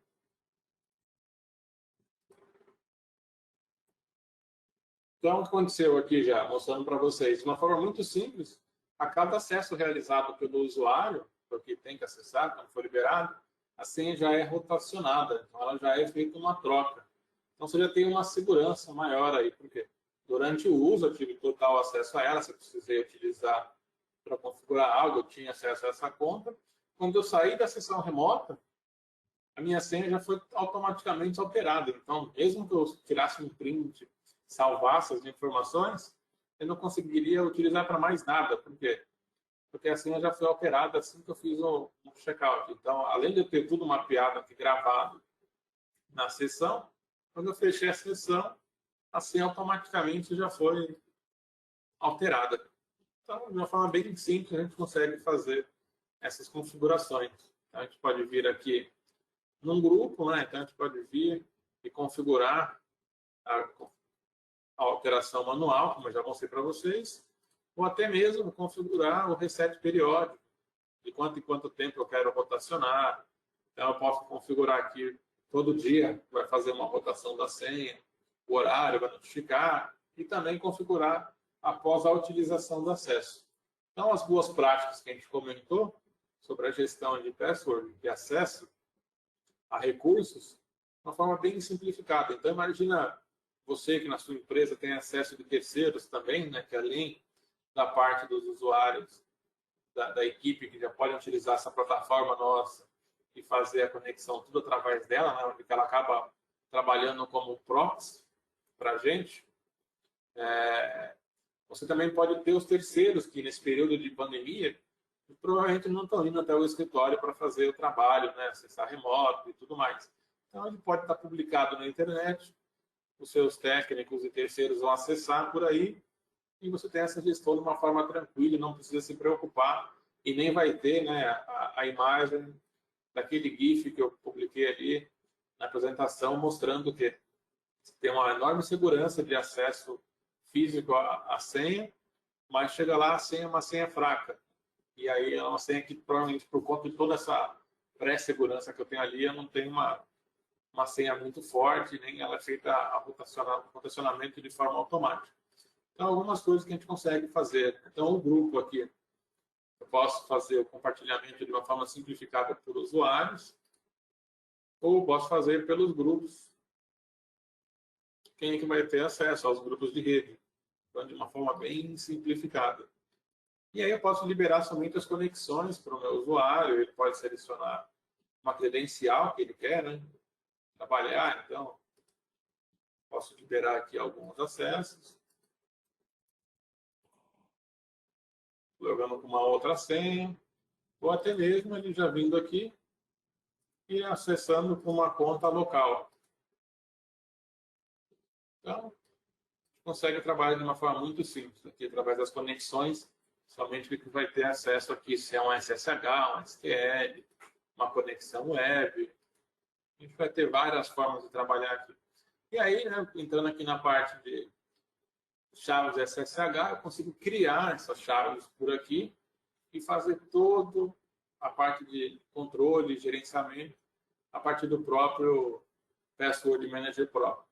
Então, o que aconteceu aqui já, mostrando para vocês, de uma forma muito simples, a cada acesso realizado pelo usuário, porque tem que acessar, quando for liberado, a senha já é rotacionada, então ela já é feita uma troca. Então, você já tem uma segurança maior aí, porque durante o uso eu tive total acesso a ela, se eu precisei utilizar para configurar algo, eu tinha acesso a essa conta. Quando eu saí da sessão remota, a minha senha já foi automaticamente alterada. Então, mesmo que eu tirasse um print, salvasse as informações, eu não conseguiria utilizar para mais nada. Por quê? Porque a senha já foi alterada assim que eu fiz o checkout. Então, além de eu ter tudo mapeado aqui, gravado na sessão, quando eu fechei a sessão, a senha automaticamente já foi alterada. Então, de uma forma bem simples, a gente consegue fazer essas configurações. Então, a gente pode vir aqui num grupo, né? Então, a gente pode vir e configurar a alteração manual, como eu já mostrei para vocês, ou até mesmo configurar o reset periódico, de quanto em quanto tempo eu quero rotacionar. Então, eu posso configurar aqui todo dia, vai fazer uma rotação da senha, o horário vai notificar, e também configurar após a utilização do acesso. Então, as boas práticas que a gente comentou sobre a gestão de password e acesso a recursos, de uma forma bem simplificada. Então, imagina você que na sua empresa tem acesso de terceiros também, né, que além da parte dos usuários, da equipe que já podem utilizar essa plataforma nossa e fazer a conexão tudo através dela, né, onde ela acaba trabalhando como proxy para a gente. Você também pode ter os terceiros que, nesse período de pandemia, provavelmente não estão indo até o escritório para fazer o trabalho, né, acessar remoto e tudo mais. Então, ele pode estar publicado na internet, os seus técnicos e terceiros vão acessar por aí, e você tem essa gestão de uma forma tranquila, não precisa se preocupar, e nem vai ter, né, a imagem daquele GIF que eu publiquei ali na apresentação, mostrando que tem uma enorme segurança de acesso físico à senha, mas chega lá, a senha é uma senha fraca. E aí é uma senha que, provavelmente, por conta de toda essa pré-segurança que eu tenho ali, eu não tenho uma senha muito forte, nem ela é feita a rotacionamento de forma automática. Então, algumas coisas que a gente consegue fazer. Então, o grupo aqui Eu posso fazer o compartilhamento de uma forma simplificada por usuários, ou posso fazer pelos grupos. Quem é que vai ter acesso aos grupos de rede? Então, de uma forma bem simplificada. E aí eu posso liberar somente as conexões para o meu usuário, ele pode selecionar uma credencial que ele quer, né? Trabalhar, então, posso liberar aqui alguns acessos, jogando com uma outra senha, ou até mesmo ele já vindo aqui e acessando com uma conta local. Então, consegue trabalhar de uma forma muito simples, aqui através das conexões, somente que vai ter acesso aqui se é um SSH, um SQL, uma conexão web. A gente vai ter várias formas de trabalhar aqui. E aí, né, entrando aqui na parte de chaves SSH, eu consigo criar essas chaves por aqui e fazer toda a parte de controle, gerenciamento, a partir do próprio Password Manager próprio.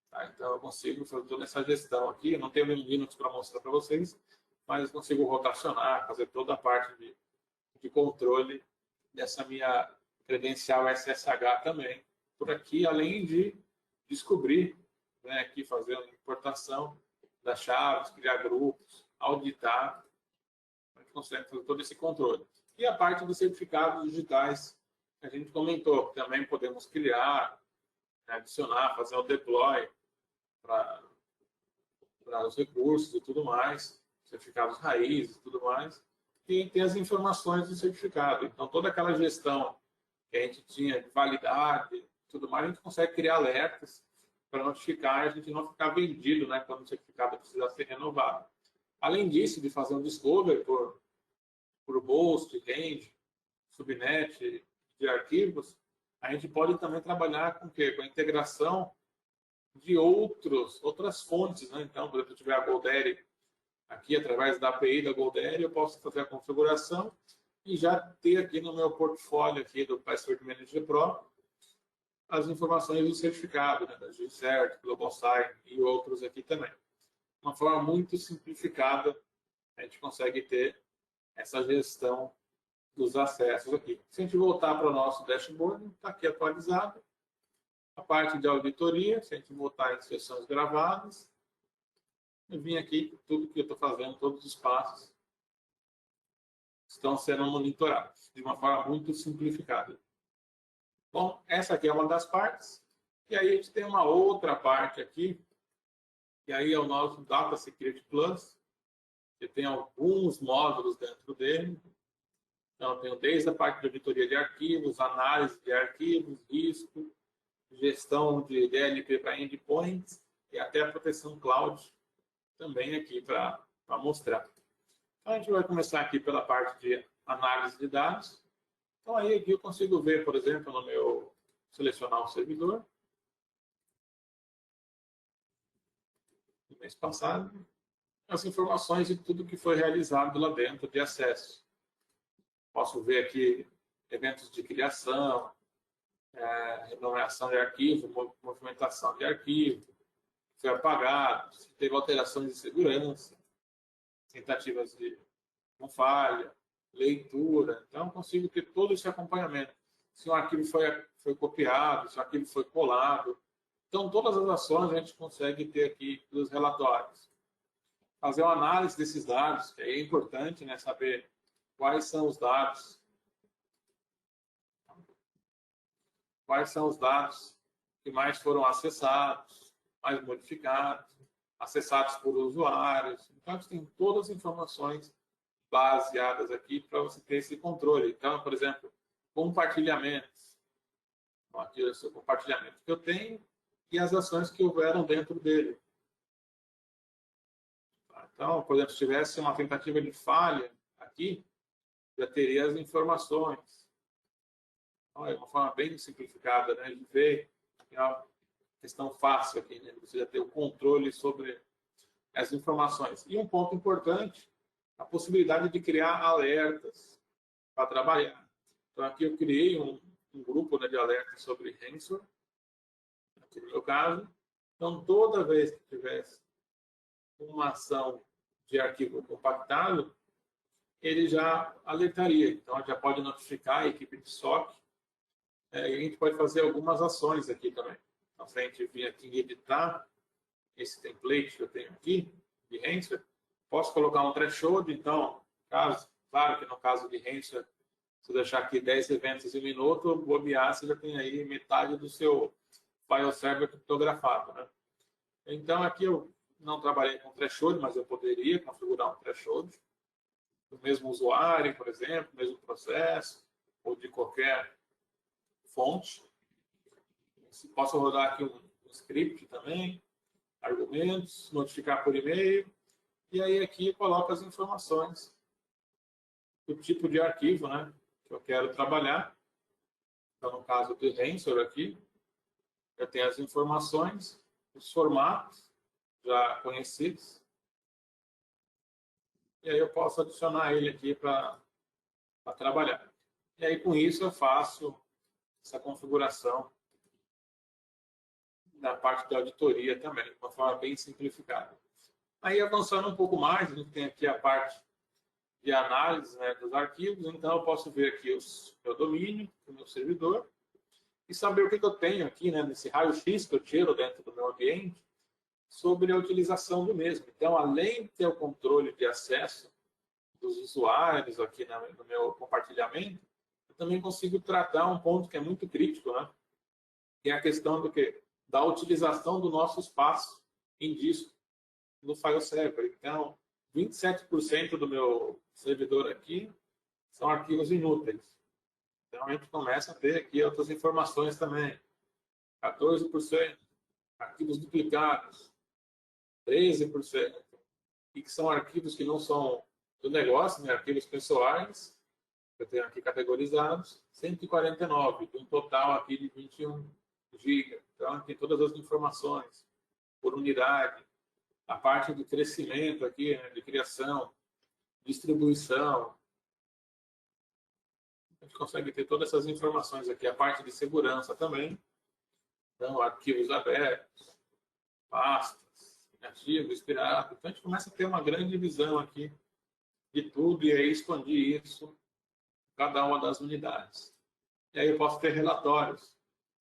Tá? Então, eu consigo fazer toda essa gestão aqui. Eu não tenho nenhum Linux para mostrar para vocês, mas eu consigo rotacionar, fazer toda a parte de controle dessa minha credencial SSH também. Por aqui, além de descobrir, né, aqui fazer a importação das chaves, criar grupos, auditar, a gente consegue fazer todo esse controle. E a parte dos certificados digitais que a gente comentou, que também podemos criar, adicionar, fazer o deploy para os recursos e tudo mais, certificados raízes e tudo mais, e tem as informações do certificado. Então, toda aquela gestão que a gente tinha de validade e tudo mais, a gente consegue criar alertas para notificar e a gente não ficar vendido, né, quando o certificado precisar ser renovado. Além disso, de fazer um discovery por host, range, subnet de arquivos, a gente pode também trabalhar com o quê? Com a integração de outras fontes, né? Então, por exemplo, se eu tiver a GoDaddy aqui, através da API da GoDaddy, eu posso fazer a configuração e já ter aqui no meu portfólio aqui do Password Manager Pro as informações do certificado, né? Da GCert, Global Sign e outros aqui também. Uma forma muito simplificada, a gente consegue ter essa gestão dos acessos aqui. Se a gente voltar para o nosso dashboard, está aqui atualizado. A parte de auditoria, se a gente voltar em sessões gravadas, eu vim aqui, tudo que eu estou fazendo, todos os passos estão sendo monitorados de uma forma muito simplificada. Bom, essa aqui é uma das partes. E aí a gente tem uma outra parte aqui, e aí é o nosso Data Security Plus, que tem alguns módulos dentro dele. Então, eu tenho desde a parte de auditoria de arquivos, análise de arquivos, risco, gestão de DLP para endpoints e até a proteção cloud também aqui para mostrar. Então, a gente vai começar aqui pela parte de análise de dados. Então, aí aqui eu consigo ver, por exemplo, no meu selecionar um servidor. No mês passado, as informações de tudo que foi realizado lá dentro de acesso. Posso ver aqui eventos de criação, renomeação de arquivo, movimentação de arquivo, foi apagado, se teve alterações de segurança, tentativas de com falha, leitura. Então, consigo ter todo esse acompanhamento. Se um arquivo foi copiado, se o arquivo foi colado. Então, todas as ações a gente consegue ter aqui nos relatórios. Fazer uma análise desses dados, que é importante, né, saber quais são os dados que mais foram acessados, mais modificados, acessados por usuários. Então, a gente tem todas as informações baseadas aqui para você ter esse controle. Então, por exemplo, compartilhamentos. Então, aqui é o seu compartilhamento que eu tenho e as ações que houveram dentro dele. Então, por exemplo, se tivesse uma tentativa de falha aqui, já teria as informações. Então, é uma forma bem simplificada, né, de ver. É uma questão fácil aqui, né? Você já ter o controle sobre as informações. E um ponto importante, a possibilidade de criar alertas para trabalhar. Então, aqui eu criei um grupo, né, de alertas sobre ransom, aqui no meu caso. Então, toda vez que tivesse uma ação de arquivo compactado, ele já alertaria. Então, já pode notificar a equipe de SOC. E a gente pode fazer algumas ações aqui também. Então, se a gente vir aqui em editar esse template que eu tenho aqui, de ransomware, posso colocar um threshold. Então, claro que no caso de ransomware, se eu deixar aqui 10 eventos em minuto, bobear, você já tem aí metade do seu file server criptografado, né? Então, aqui eu não trabalhei com threshold, mas eu poderia configurar um threshold do mesmo usuário, por exemplo, mesmo processo, ou de qualquer fonte. Posso rodar aqui um script também, argumentos, notificar por e-mail, e aí aqui eu coloco as informações do tipo de arquivo, né, que eu quero trabalhar. Então, no caso do ransomware aqui, eu tenho as informações, os formatos já conhecidos, e aí eu posso adicionar ele aqui para trabalhar. E aí, com isso, eu faço essa configuração da parte da auditoria também, de uma forma bem simplificada. Aí, avançando um pouco mais, a gente tem aqui a parte de análise, né, dos arquivos. Então, eu posso ver aqui o meu domínio, o meu servidor, e saber o que eu tenho aqui, né, nesse raio-x que eu tiro dentro do meu ambiente, sobre a utilização do mesmo. Então, além de ter o controle de acesso dos usuários aqui no meu compartilhamento, eu também consigo tratar um ponto que é muito crítico, né, que é a questão do quê? Da utilização do nosso espaço em disco no file server. Então, 27% do meu servidor aqui são arquivos inúteis. Então, a gente começa a ter aqui outras informações também. 14% arquivos duplicados, 13%, e que são arquivos que não são do negócio, né? Arquivos pessoais, que eu tenho aqui categorizados, 149, de um total aqui de 21 GB. Então, tem todas as informações por unidade, a parte de crescimento aqui, né, de criação, distribuição. A gente consegue ter todas essas informações aqui. A parte de segurança também. Então, arquivos abertos, pastas, ativos, expirado. Então, a gente começa a ter uma grande visão aqui de tudo e aí expandir isso em cada uma das unidades. E aí eu posso ter relatórios.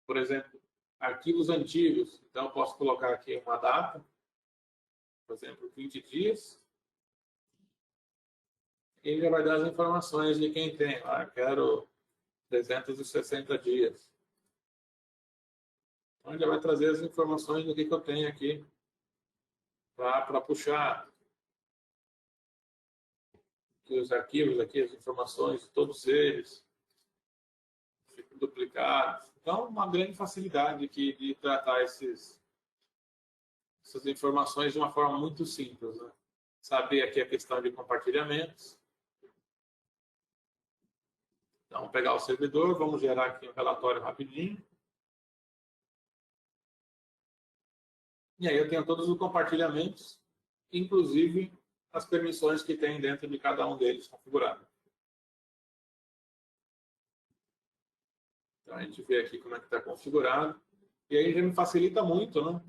Por exemplo, arquivos antigos. Então, eu posso colocar aqui uma data, por exemplo, 20 dias. E ele já vai dar as informações de quem tem. Ah, quero 360 dias. Então, ele já vai trazer as informações do que eu tenho aqui para puxar aqui os arquivos, aqui, as informações, todos eles ficam duplicados. Então, uma grande facilidade aqui de tratar essas informações de uma forma muito simples, né? Saber aqui a questão de compartilhamentos. Então, vamos pegar o servidor, vamos gerar aqui um relatório rapidinho. E aí eu tenho todos os compartilhamentos, inclusive as permissões que tem dentro de cada um deles configurado. Então, a gente vê aqui como é que está configurado. E aí já me facilita muito, né,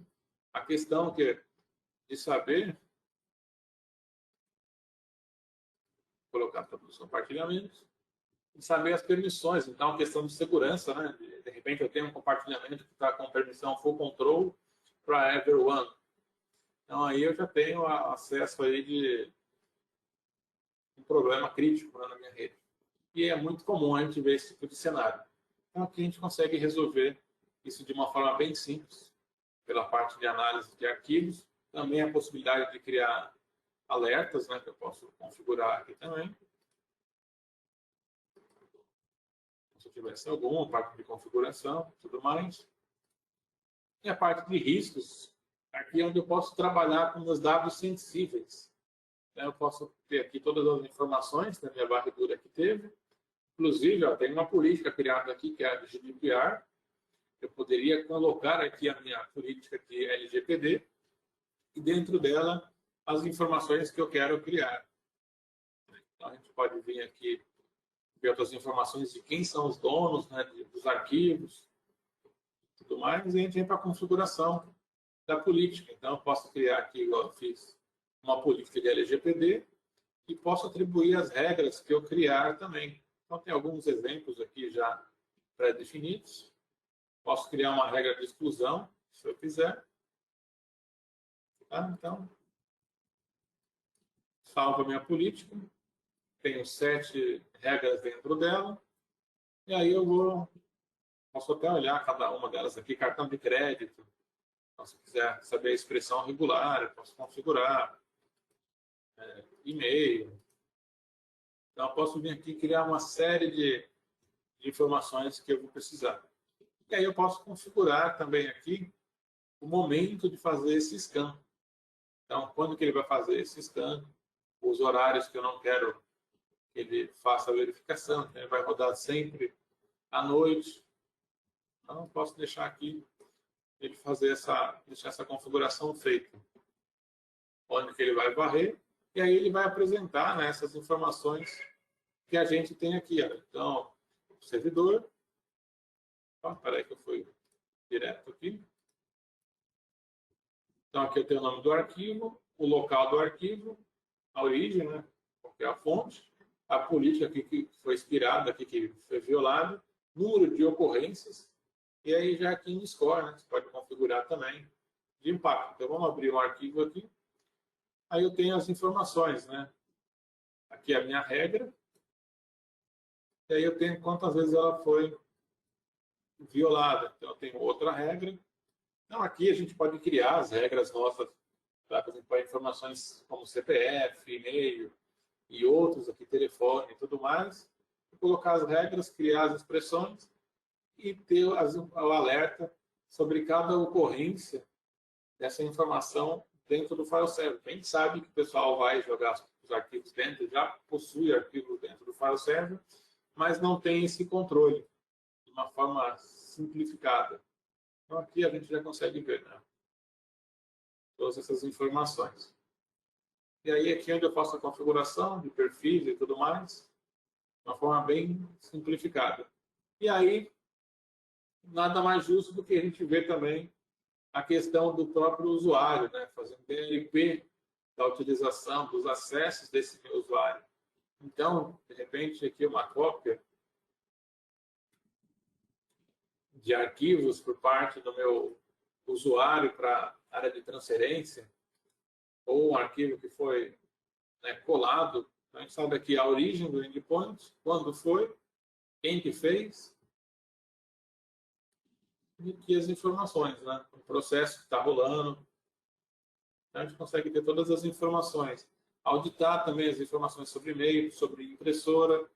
a questão de saber colocar todos os compartilhamentos e saber as permissões. Então, a questão de segurança, né? De repente eu tenho um compartilhamento que está com permissão full control para everyone. Então, aí eu já tenho acesso aí de um problema crítico, né, na minha rede. E é muito comum a gente ver esse tipo de cenário. Então, aqui a gente consegue resolver isso de uma forma bem simples, pela parte de análise de arquivos. Também a possibilidade de criar alertas, né, que eu posso configurar aqui também. Se eu tivesse alguma parte de configuração, tudo mais. E a parte de riscos, aqui é onde eu posso trabalhar com meus dados sensíveis. Eu posso ter aqui todas as informações da minha varredura que teve. Inclusive, tem uma política criada aqui, que é a GDPR. Eu poderia colocar aqui a minha política de LGPD e dentro dela as informações que eu quero criar. Então, a gente pode vir aqui ver outras informações de quem são os donos, né, dos arquivos, tudo mais, e a gente vem para a configuração da política. Então, eu posso criar aqui, igual eu fiz, uma política de LGPD, e posso atribuir as regras que eu criar também. Então, tem alguns exemplos aqui já pré-definidos. Posso criar uma regra de exclusão, se eu quiser. Tá? Então, salvo a minha política. Tenho 7 regras dentro dela. E aí posso até olhar cada uma delas aqui, cartão de crédito. Então, se quiser saber a expressão regular, eu posso configurar. E-mail. Então, eu posso vir aqui e criar uma série de informações que eu vou precisar. E aí eu posso configurar também aqui o momento de fazer esse scan. Então, quando que ele vai fazer esse scan, os horários que eu não quero que ele faça a verificação, ele vai rodar sempre à noite. Então, eu posso deixar aqui ele deixar essa configuração feita. Onde que ele vai varrer, e aí ele vai apresentar, né, essas informações que a gente tem aqui. Ó. Então, o servidor. Espera aí que eu fui direto aqui. Então, aqui eu tenho o nome do arquivo, o local do arquivo, a origem, né, que é a fonte, a política aqui que foi expirada, aqui que foi violada, número de ocorrências, e aí já aqui em score, né, você pode configurar também de impacto. Então, vamos abrir um arquivo aqui. Aí eu tenho as informações, né? Aqui é a minha regra. E aí eu tenho quantas vezes ela foi violada. Então, eu tenho outra regra. Então, aqui a gente pode criar as regras nossas para apresentar informações como CPF, e-mail e outros, aqui telefone e tudo mais. E colocar as regras, criar as expressões e ter o alerta sobre cada ocorrência dessa informação dentro do file server. A gente sabe que o pessoal vai jogar os arquivos dentro, já possui arquivos dentro do file server, mas não tem esse controle de uma forma simplificada. Então, aqui a gente já consegue ver, né, todas essas informações. E aí, aqui onde eu faço a configuração de perfis e tudo mais, de uma forma bem simplificada. E aí, nada mais justo do que a gente ver também a questão do próprio usuário, né, fazendo DLP da utilização, dos acessos desse meu usuário. Então, de repente, aqui uma cópia de arquivos por parte do meu usuário para a área de transferência, ou um arquivo que foi, né, colado. Então, a gente sabe aqui a origem do endpoint, quando foi, quem que fez, e aqui as informações, né, o processo que está rolando. Então, a gente consegue ter todas as informações. Auditar também as informações sobre e-mail, sobre impressora,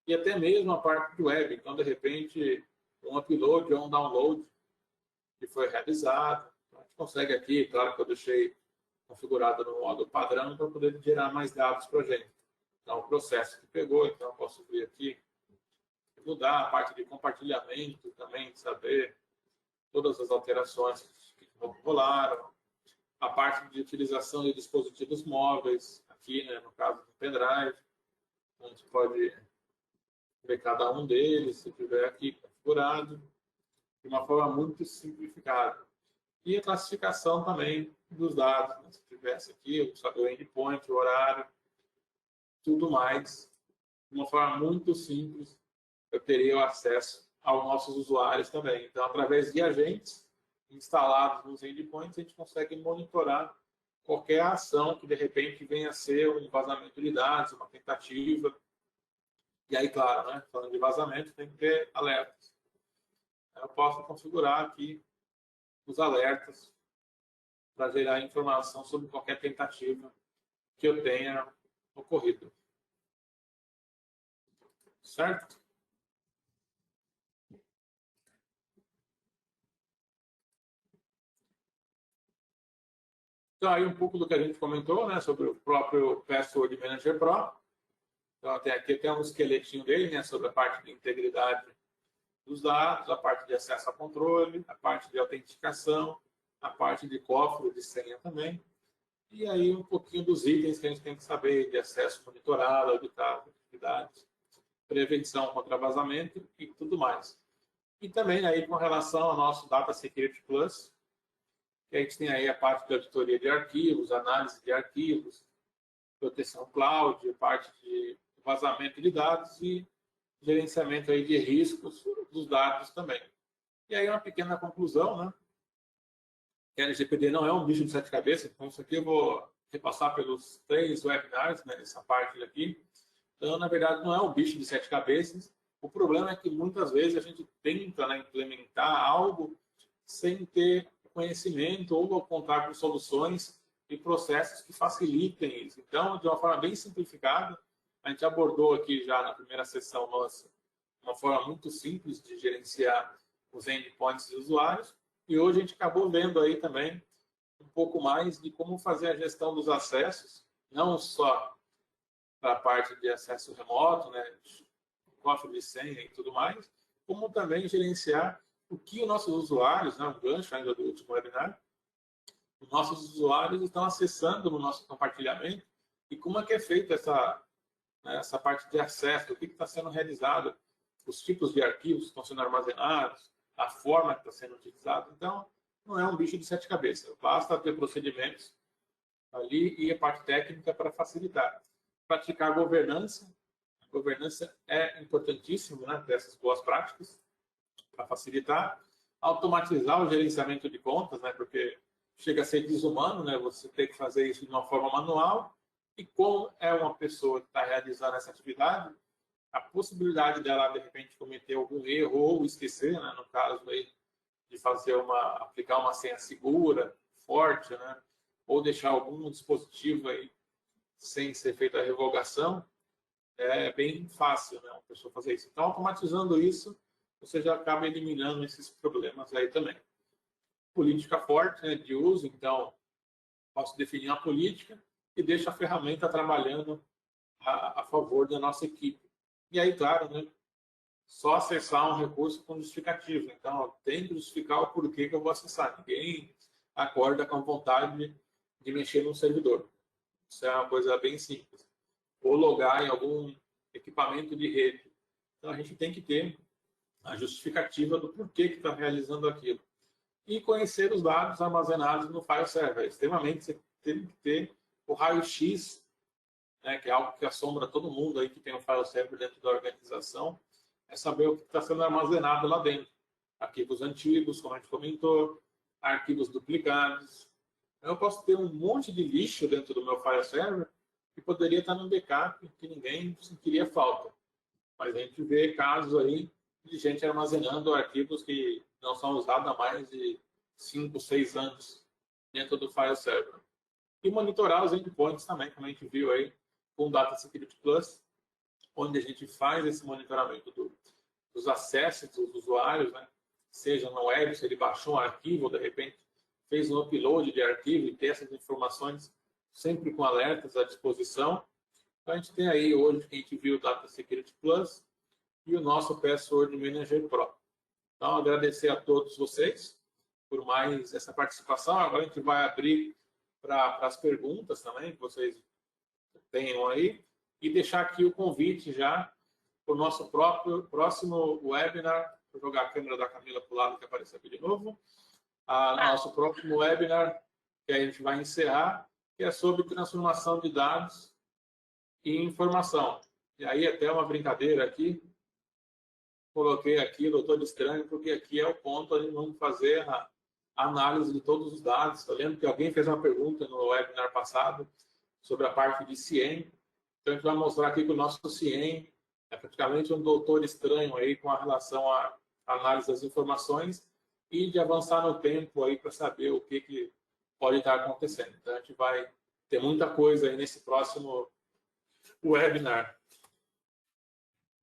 e até mesmo a parte do web. Então, de repente, um upload ou um download que foi realizado. Então, a gente consegue aqui, claro que eu deixei configurado no modo padrão para poder gerar mais dados para a gente. Então, o processo que pegou, então eu posso vir aqui, mudar a parte de compartilhamento também, saber todas as alterações que rolaram, a parte de utilização de dispositivos móveis, aqui, né, no caso do pendrive, a gente pode ver cada um deles, se tiver aqui configurado, de uma forma muito simplificada. E a classificação também dos dados, né? Se tivesse aqui, saber o endpoint, o horário, tudo mais, de uma forma muito simples, eu teria o acesso aos nossos usuários também. Então, através de agentes instalados nos endpoints, a gente consegue monitorar qualquer ação que, de repente, venha a ser um vazamento de dados, uma tentativa. E aí, claro, né, falando de vazamento, tem que ter alertas. Eu posso configurar aqui os alertas para gerar informação sobre qualquer tentativa que eu tenha ocorrido. Certo? Então, aí um pouco do que a gente comentou, né, sobre o próprio Password Manager Pro. Então, até aqui tem um esqueletinho dele, né, sobre a parte de integridade dos dados, a parte de acesso a controle, a parte de autenticação, a parte de cofre de senha também. E aí um pouquinho dos itens que a gente tem que saber de acesso monitorado, auditado, atividades, prevenção contra vazamento e tudo mais. E também aí com relação ao nosso Data Security Plus, que a gente tem aí a parte de auditoria de arquivos, análise de arquivos, proteção cloud, parte de vazamento de dados e gerenciamento aí de riscos dos dados também. E aí uma pequena conclusão, né? Que a LGPD não é um bicho de sete cabeças, então isso aqui eu vou repassar pelos 3 webinars, né, nessa parte aqui. Então, na verdade, não é um bicho de sete cabeças. O problema é que muitas vezes a gente tenta, né, implementar algo sem ter conhecimento ou contar com soluções e processos que facilitem isso. Então, de uma forma bem simplificada, a gente abordou aqui já na primeira sessão nossa uma forma muito simples de gerenciar os endpoints dos usuários. E hoje a gente acabou vendo aí também um pouco mais de como fazer a gestão dos acessos, não só para a parte de acesso remoto, né, cofre de senha e tudo mais, como também gerenciar o que os nossos usuários, né, um gancho ainda do último webinar, os nossos usuários estão acessando no nosso compartilhamento e como é que é feita essa, né, essa parte de acesso, o que está sendo realizado, os tipos de arquivos que estão sendo armazenados, a forma que está sendo utilizada. Então, não é um bicho de sete cabeças, basta ter procedimentos ali e a parte técnica para facilitar. Praticar a governança é importantíssimo, né, dessas boas práticas, para facilitar. Automatizar o gerenciamento de contas, né, porque chega a ser desumano, né, você ter que fazer isso de uma forma manual, e como é uma pessoa que está realizando essa atividade, a possibilidade dela, de repente, cometer algum erro ou esquecer, né, no caso aí, de aplicar uma senha segura, forte, né, ou deixar algum dispositivo aí sem ser feita a revogação, é bem fácil, né, uma pessoa fazer isso. Então, automatizando isso, você já acaba eliminando esses problemas aí também. Política forte, né, de uso, então, posso definir uma política e deixo a ferramenta trabalhando a favor da nossa equipe. E aí, claro, né, só acessar um recurso com justificativo. Então, tem que justificar o porquê que eu vou acessar. Ninguém acorda com vontade de mexer no servidor. Isso é uma coisa bem simples. Ou logar em algum equipamento de rede. Então, a gente tem que ter a justificativa do porquê que está realizando aquilo. E conhecer os dados armazenados no file server. Extremamente, você tem que ter o raio-x, né, que é algo que assombra todo mundo aí que tem um file server dentro da organização, é saber o que está sendo armazenado lá dentro. Arquivos antigos, como a gente comentou, arquivos duplicados. Eu posso ter um monte de lixo dentro do meu file server que poderia estar no backup que ninguém sentiria falta. Mas a gente vê casos aí de gente armazenando arquivos que não são usados há mais de 5, 6 anos dentro do file server. E monitorar os endpoints também, como a gente viu aí com o Data Security Plus, onde a gente faz esse monitoramento dos acessos dos usuários, né? Seja na web, se ele baixou um arquivo, ou de repente fez um upload de arquivo e ter essas informações sempre com alertas à disposição. Então, a gente tem aí hoje que a gente viu o Data Security Plus e o nosso Password Manager Pro. Então, agradecer a todos vocês por mais essa participação. Agora a gente vai abrir para as perguntas também que vocês tenham aí e deixar aqui o convite já para o nosso próximo webinar. Vou jogar a câmera da Camila para o lado que apareceu aqui de novo. Nosso próximo webinar, que a gente vai encerrar, que é sobre transformação de dados em informação. E aí até uma brincadeira aqui, coloquei aqui Doutor Estranho, porque aqui é o ponto onde vamos fazer a análise de todos os dados. Eu lembro que alguém fez uma pergunta no webinar passado sobre a parte de CIEM. Então, a gente vai mostrar aqui que o nosso CIEM é praticamente um doutor estranho aí com relação à análise das informações e de avançar no tempo aí para saber o que pode estar acontecendo. Então, a gente vai ter muita coisa aí nesse próximo webinar.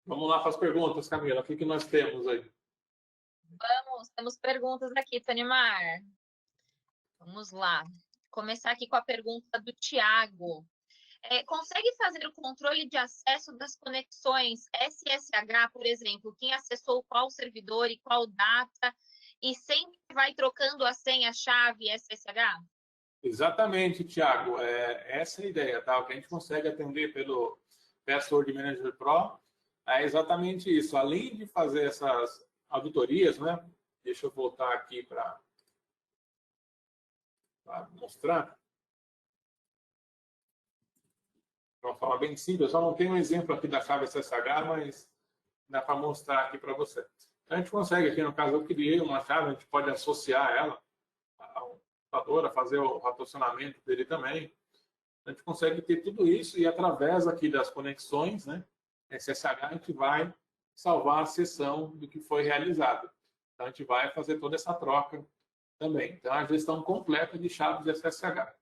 Vamos lá para as perguntas, Camila. O que nós temos aí?
Temos perguntas aqui, Tonimar. Vamos lá. Começar aqui com a pergunta do Tiago. Consegue fazer o controle de acesso das conexões SSH, por exemplo, quem acessou qual servidor e qual data, e sempre vai trocando a senha-chave SSH?
Exatamente, Tiago. Essa é a ideia, tá? O que a gente consegue atender pelo Password Manager Pro é exatamente isso. Além de fazer essas auditorias, né? Deixa eu voltar aqui para mostrar. forma bem simples. Eu só não tenho um exemplo aqui da chave SSH, mas dá para mostrar aqui para você. Então, a gente consegue aqui, no caso, eu criei uma chave, a gente pode associar ela ao computador, fazer o raciocínio dele também. A gente consegue ter tudo isso e através aqui das conexões, né, SSH, a gente vai salvar a sessão do que foi realizado. Então, a gente vai fazer toda essa troca também. Então, a gestão completa de chaves SSH.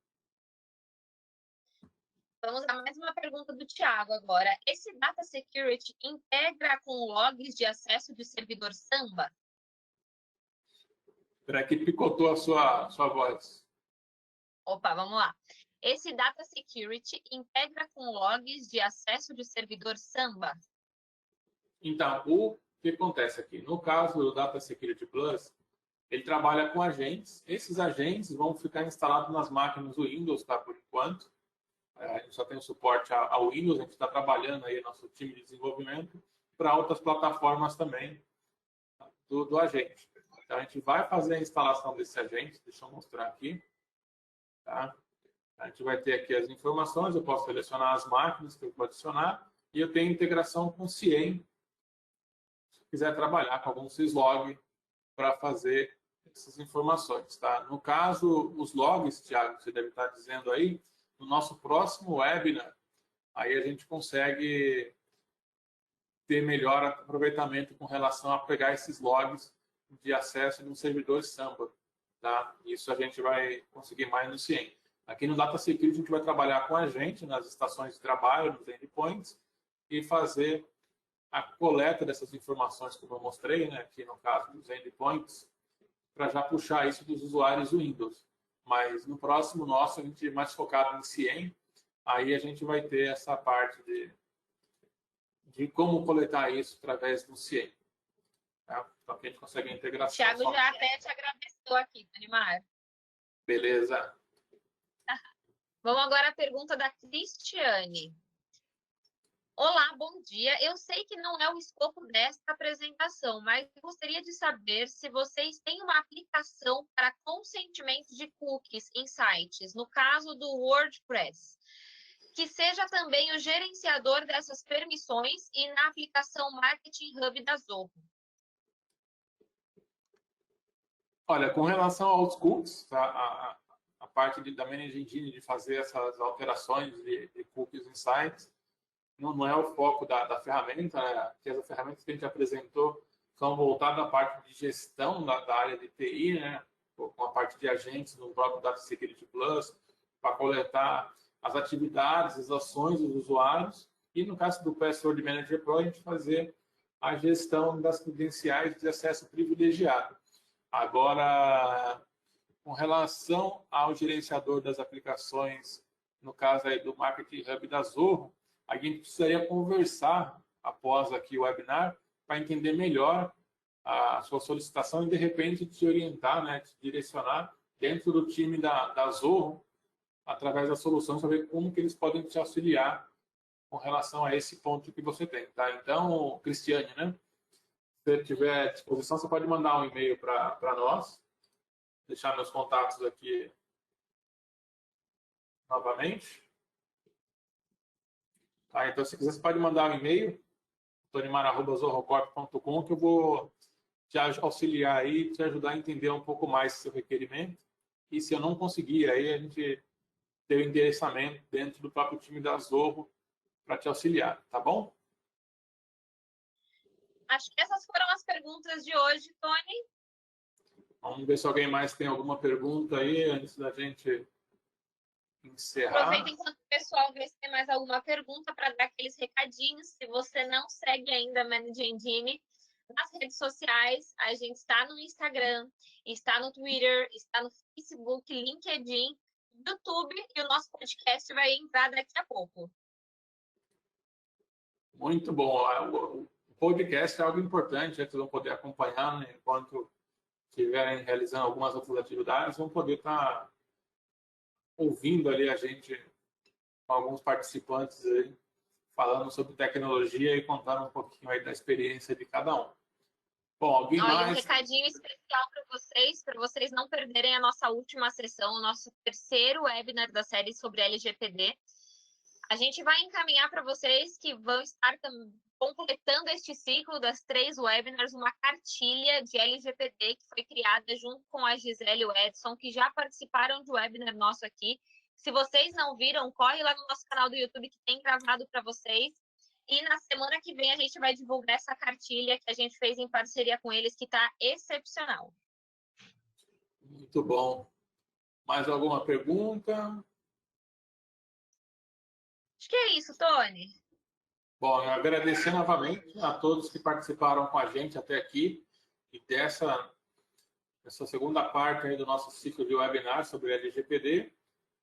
Vamos a mais uma pergunta do Thiago agora. Esse Data Security integra com logs de acesso de servidor Samba?
Espera que picotou a sua voz.
Opa, vamos lá. Esse Data Security integra com logs de acesso de servidor Samba?
Então, o que acontece aqui? No caso do Data Security Plus, ele trabalha com agentes. Esses agentes vão ficar instalados nas máquinas do Windows, tá? Por enquanto. A gente só tem o suporte ao Windows, a gente está trabalhando aí nosso time de desenvolvimento para outras plataformas também do agente. Então, a gente vai fazer a instalação desse agente, deixa eu mostrar aqui. Tá? A gente vai ter aqui as informações, eu posso selecionar as máquinas que eu vou adicionar e eu tenho integração com o CIEM, se quiser trabalhar com algum syslog para fazer essas informações. Tá? No caso, os logs, Thiago, você deve estar dizendo aí, no nosso próximo webinar, aí a gente consegue ter melhor aproveitamento com relação a pegar esses logs de acesso de um servidor Samba. Tá? Isso a gente vai conseguir mais no CIEM. Aqui no Data Security a gente vai trabalhar com a gente nas estações de trabalho, nos endpoints, e fazer a coleta dessas informações que eu mostrei, né, aqui no caso dos endpoints, para já puxar isso dos usuários Windows. Mas no próximo nosso, a gente é mais focado em CIEM, aí a gente vai ter essa parte de como coletar isso através do CIEM. Tá? Então, aqui a gente consegue a integração.
Thiago já até te agradeceu aqui, Tanimar.
Beleza.
Vamos agora à pergunta da Cristiane. Olá, bom dia. Eu sei que não é o escopo desta apresentação, mas gostaria de saber se vocês têm uma aplicação para consentimento de cookies em sites, no caso do WordPress, que seja também o gerenciador dessas permissões e na aplicação Marketing Hub da Zoho.
Olha, com relação aos cookies, tá? A parte da Managing Engine de fazer essas alterações de cookies em sites, não é o foco da ferramenta, né? Que as ferramentas que a gente apresentou são voltadas à parte de gestão da área de TI, né? Com a parte de agentes no próprio Data Security Plus, para coletar as atividades, as ações dos usuários, e no caso do Password Manager Pro, a gente fazer a gestão das credenciais de acesso privilegiado. Agora, com relação ao gerenciador das aplicações, no caso aí do Marketing Hub da Zoho, a gente precisaria conversar após aqui o webinar para entender melhor a sua solicitação e, de repente, te orientar, né, te direcionar dentro do time da Zoho, através das soluções, para ver como que eles podem te auxiliar com relação a esse ponto que você tem. Tá? Então, Cristiane, né? Se você tiver à disposição, você pode mandar um e-mail para nós, deixar meus contatos aqui novamente. Tá, então, se quiser, você pode mandar um e-mail, tonimar@zorrocorp.com, que eu vou te auxiliar aí, te ajudar a entender um pouco mais seu requerimento. E se eu não conseguir, aí a gente tem o endereçamento dentro do próprio time da Zorro para te auxiliar, tá bom?
Acho que essas foram as perguntas de hoje, Tony.
Vamos ver se alguém mais tem alguma pergunta aí antes da gente encerrar.
Aproveita enquanto o pessoal vê se tem mais alguma pergunta para dar aqueles recadinhos. Se você não segue ainda a Managing Engine nas redes sociais, a gente está no Instagram, está no Twitter, está no Facebook, LinkedIn, YouTube, e o nosso podcast vai entrar daqui a pouco.
Muito bom. O podcast é algo importante, vocês vão poder acompanhar, né, enquanto estiverem realizando algumas outras atividades, vão poder estar ouvindo ali a gente, alguns participantes aí, falando sobre tecnologia e contando um pouquinho aí da experiência de cada um. Bom, alguém mais?
Um recadinho especial para vocês não perderem a nossa última sessão, o nosso terceiro webinar da série sobre LGPD. A gente vai encaminhar para vocês que vão estar completando este ciclo das 3 webinars, uma cartilha de LGPD que foi criada junto com a Gisele e o Edson, que já participaram de webinar nosso aqui. Se vocês não viram, corre lá no nosso canal do YouTube que tem gravado para vocês. E na semana que vem a gente vai divulgar essa cartilha que a gente fez em parceria com eles, que está excepcional.
Muito bom. Mais alguma pergunta?
Acho que é isso, Tony.
Bom, eu agradecer novamente a todos que participaram com a gente até aqui e essa segunda parte aí do nosso ciclo de webinar sobre LGPD.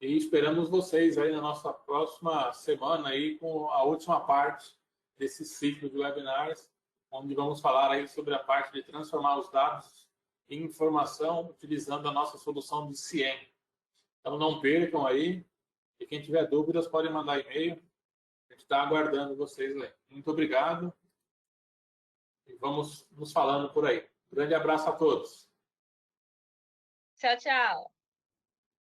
E esperamos vocês aí na nossa próxima semana aí com a última parte desse ciclo de webinars, onde vamos falar aí sobre a parte de transformar os dados em informação utilizando a nossa solução de CIEM. Então não percam aí, e quem tiver dúvidas pode mandar e-mail. A gente está aguardando vocês aí. Muito obrigado e vamos nos falando por aí. Grande abraço a todos.
Tchau, tchau.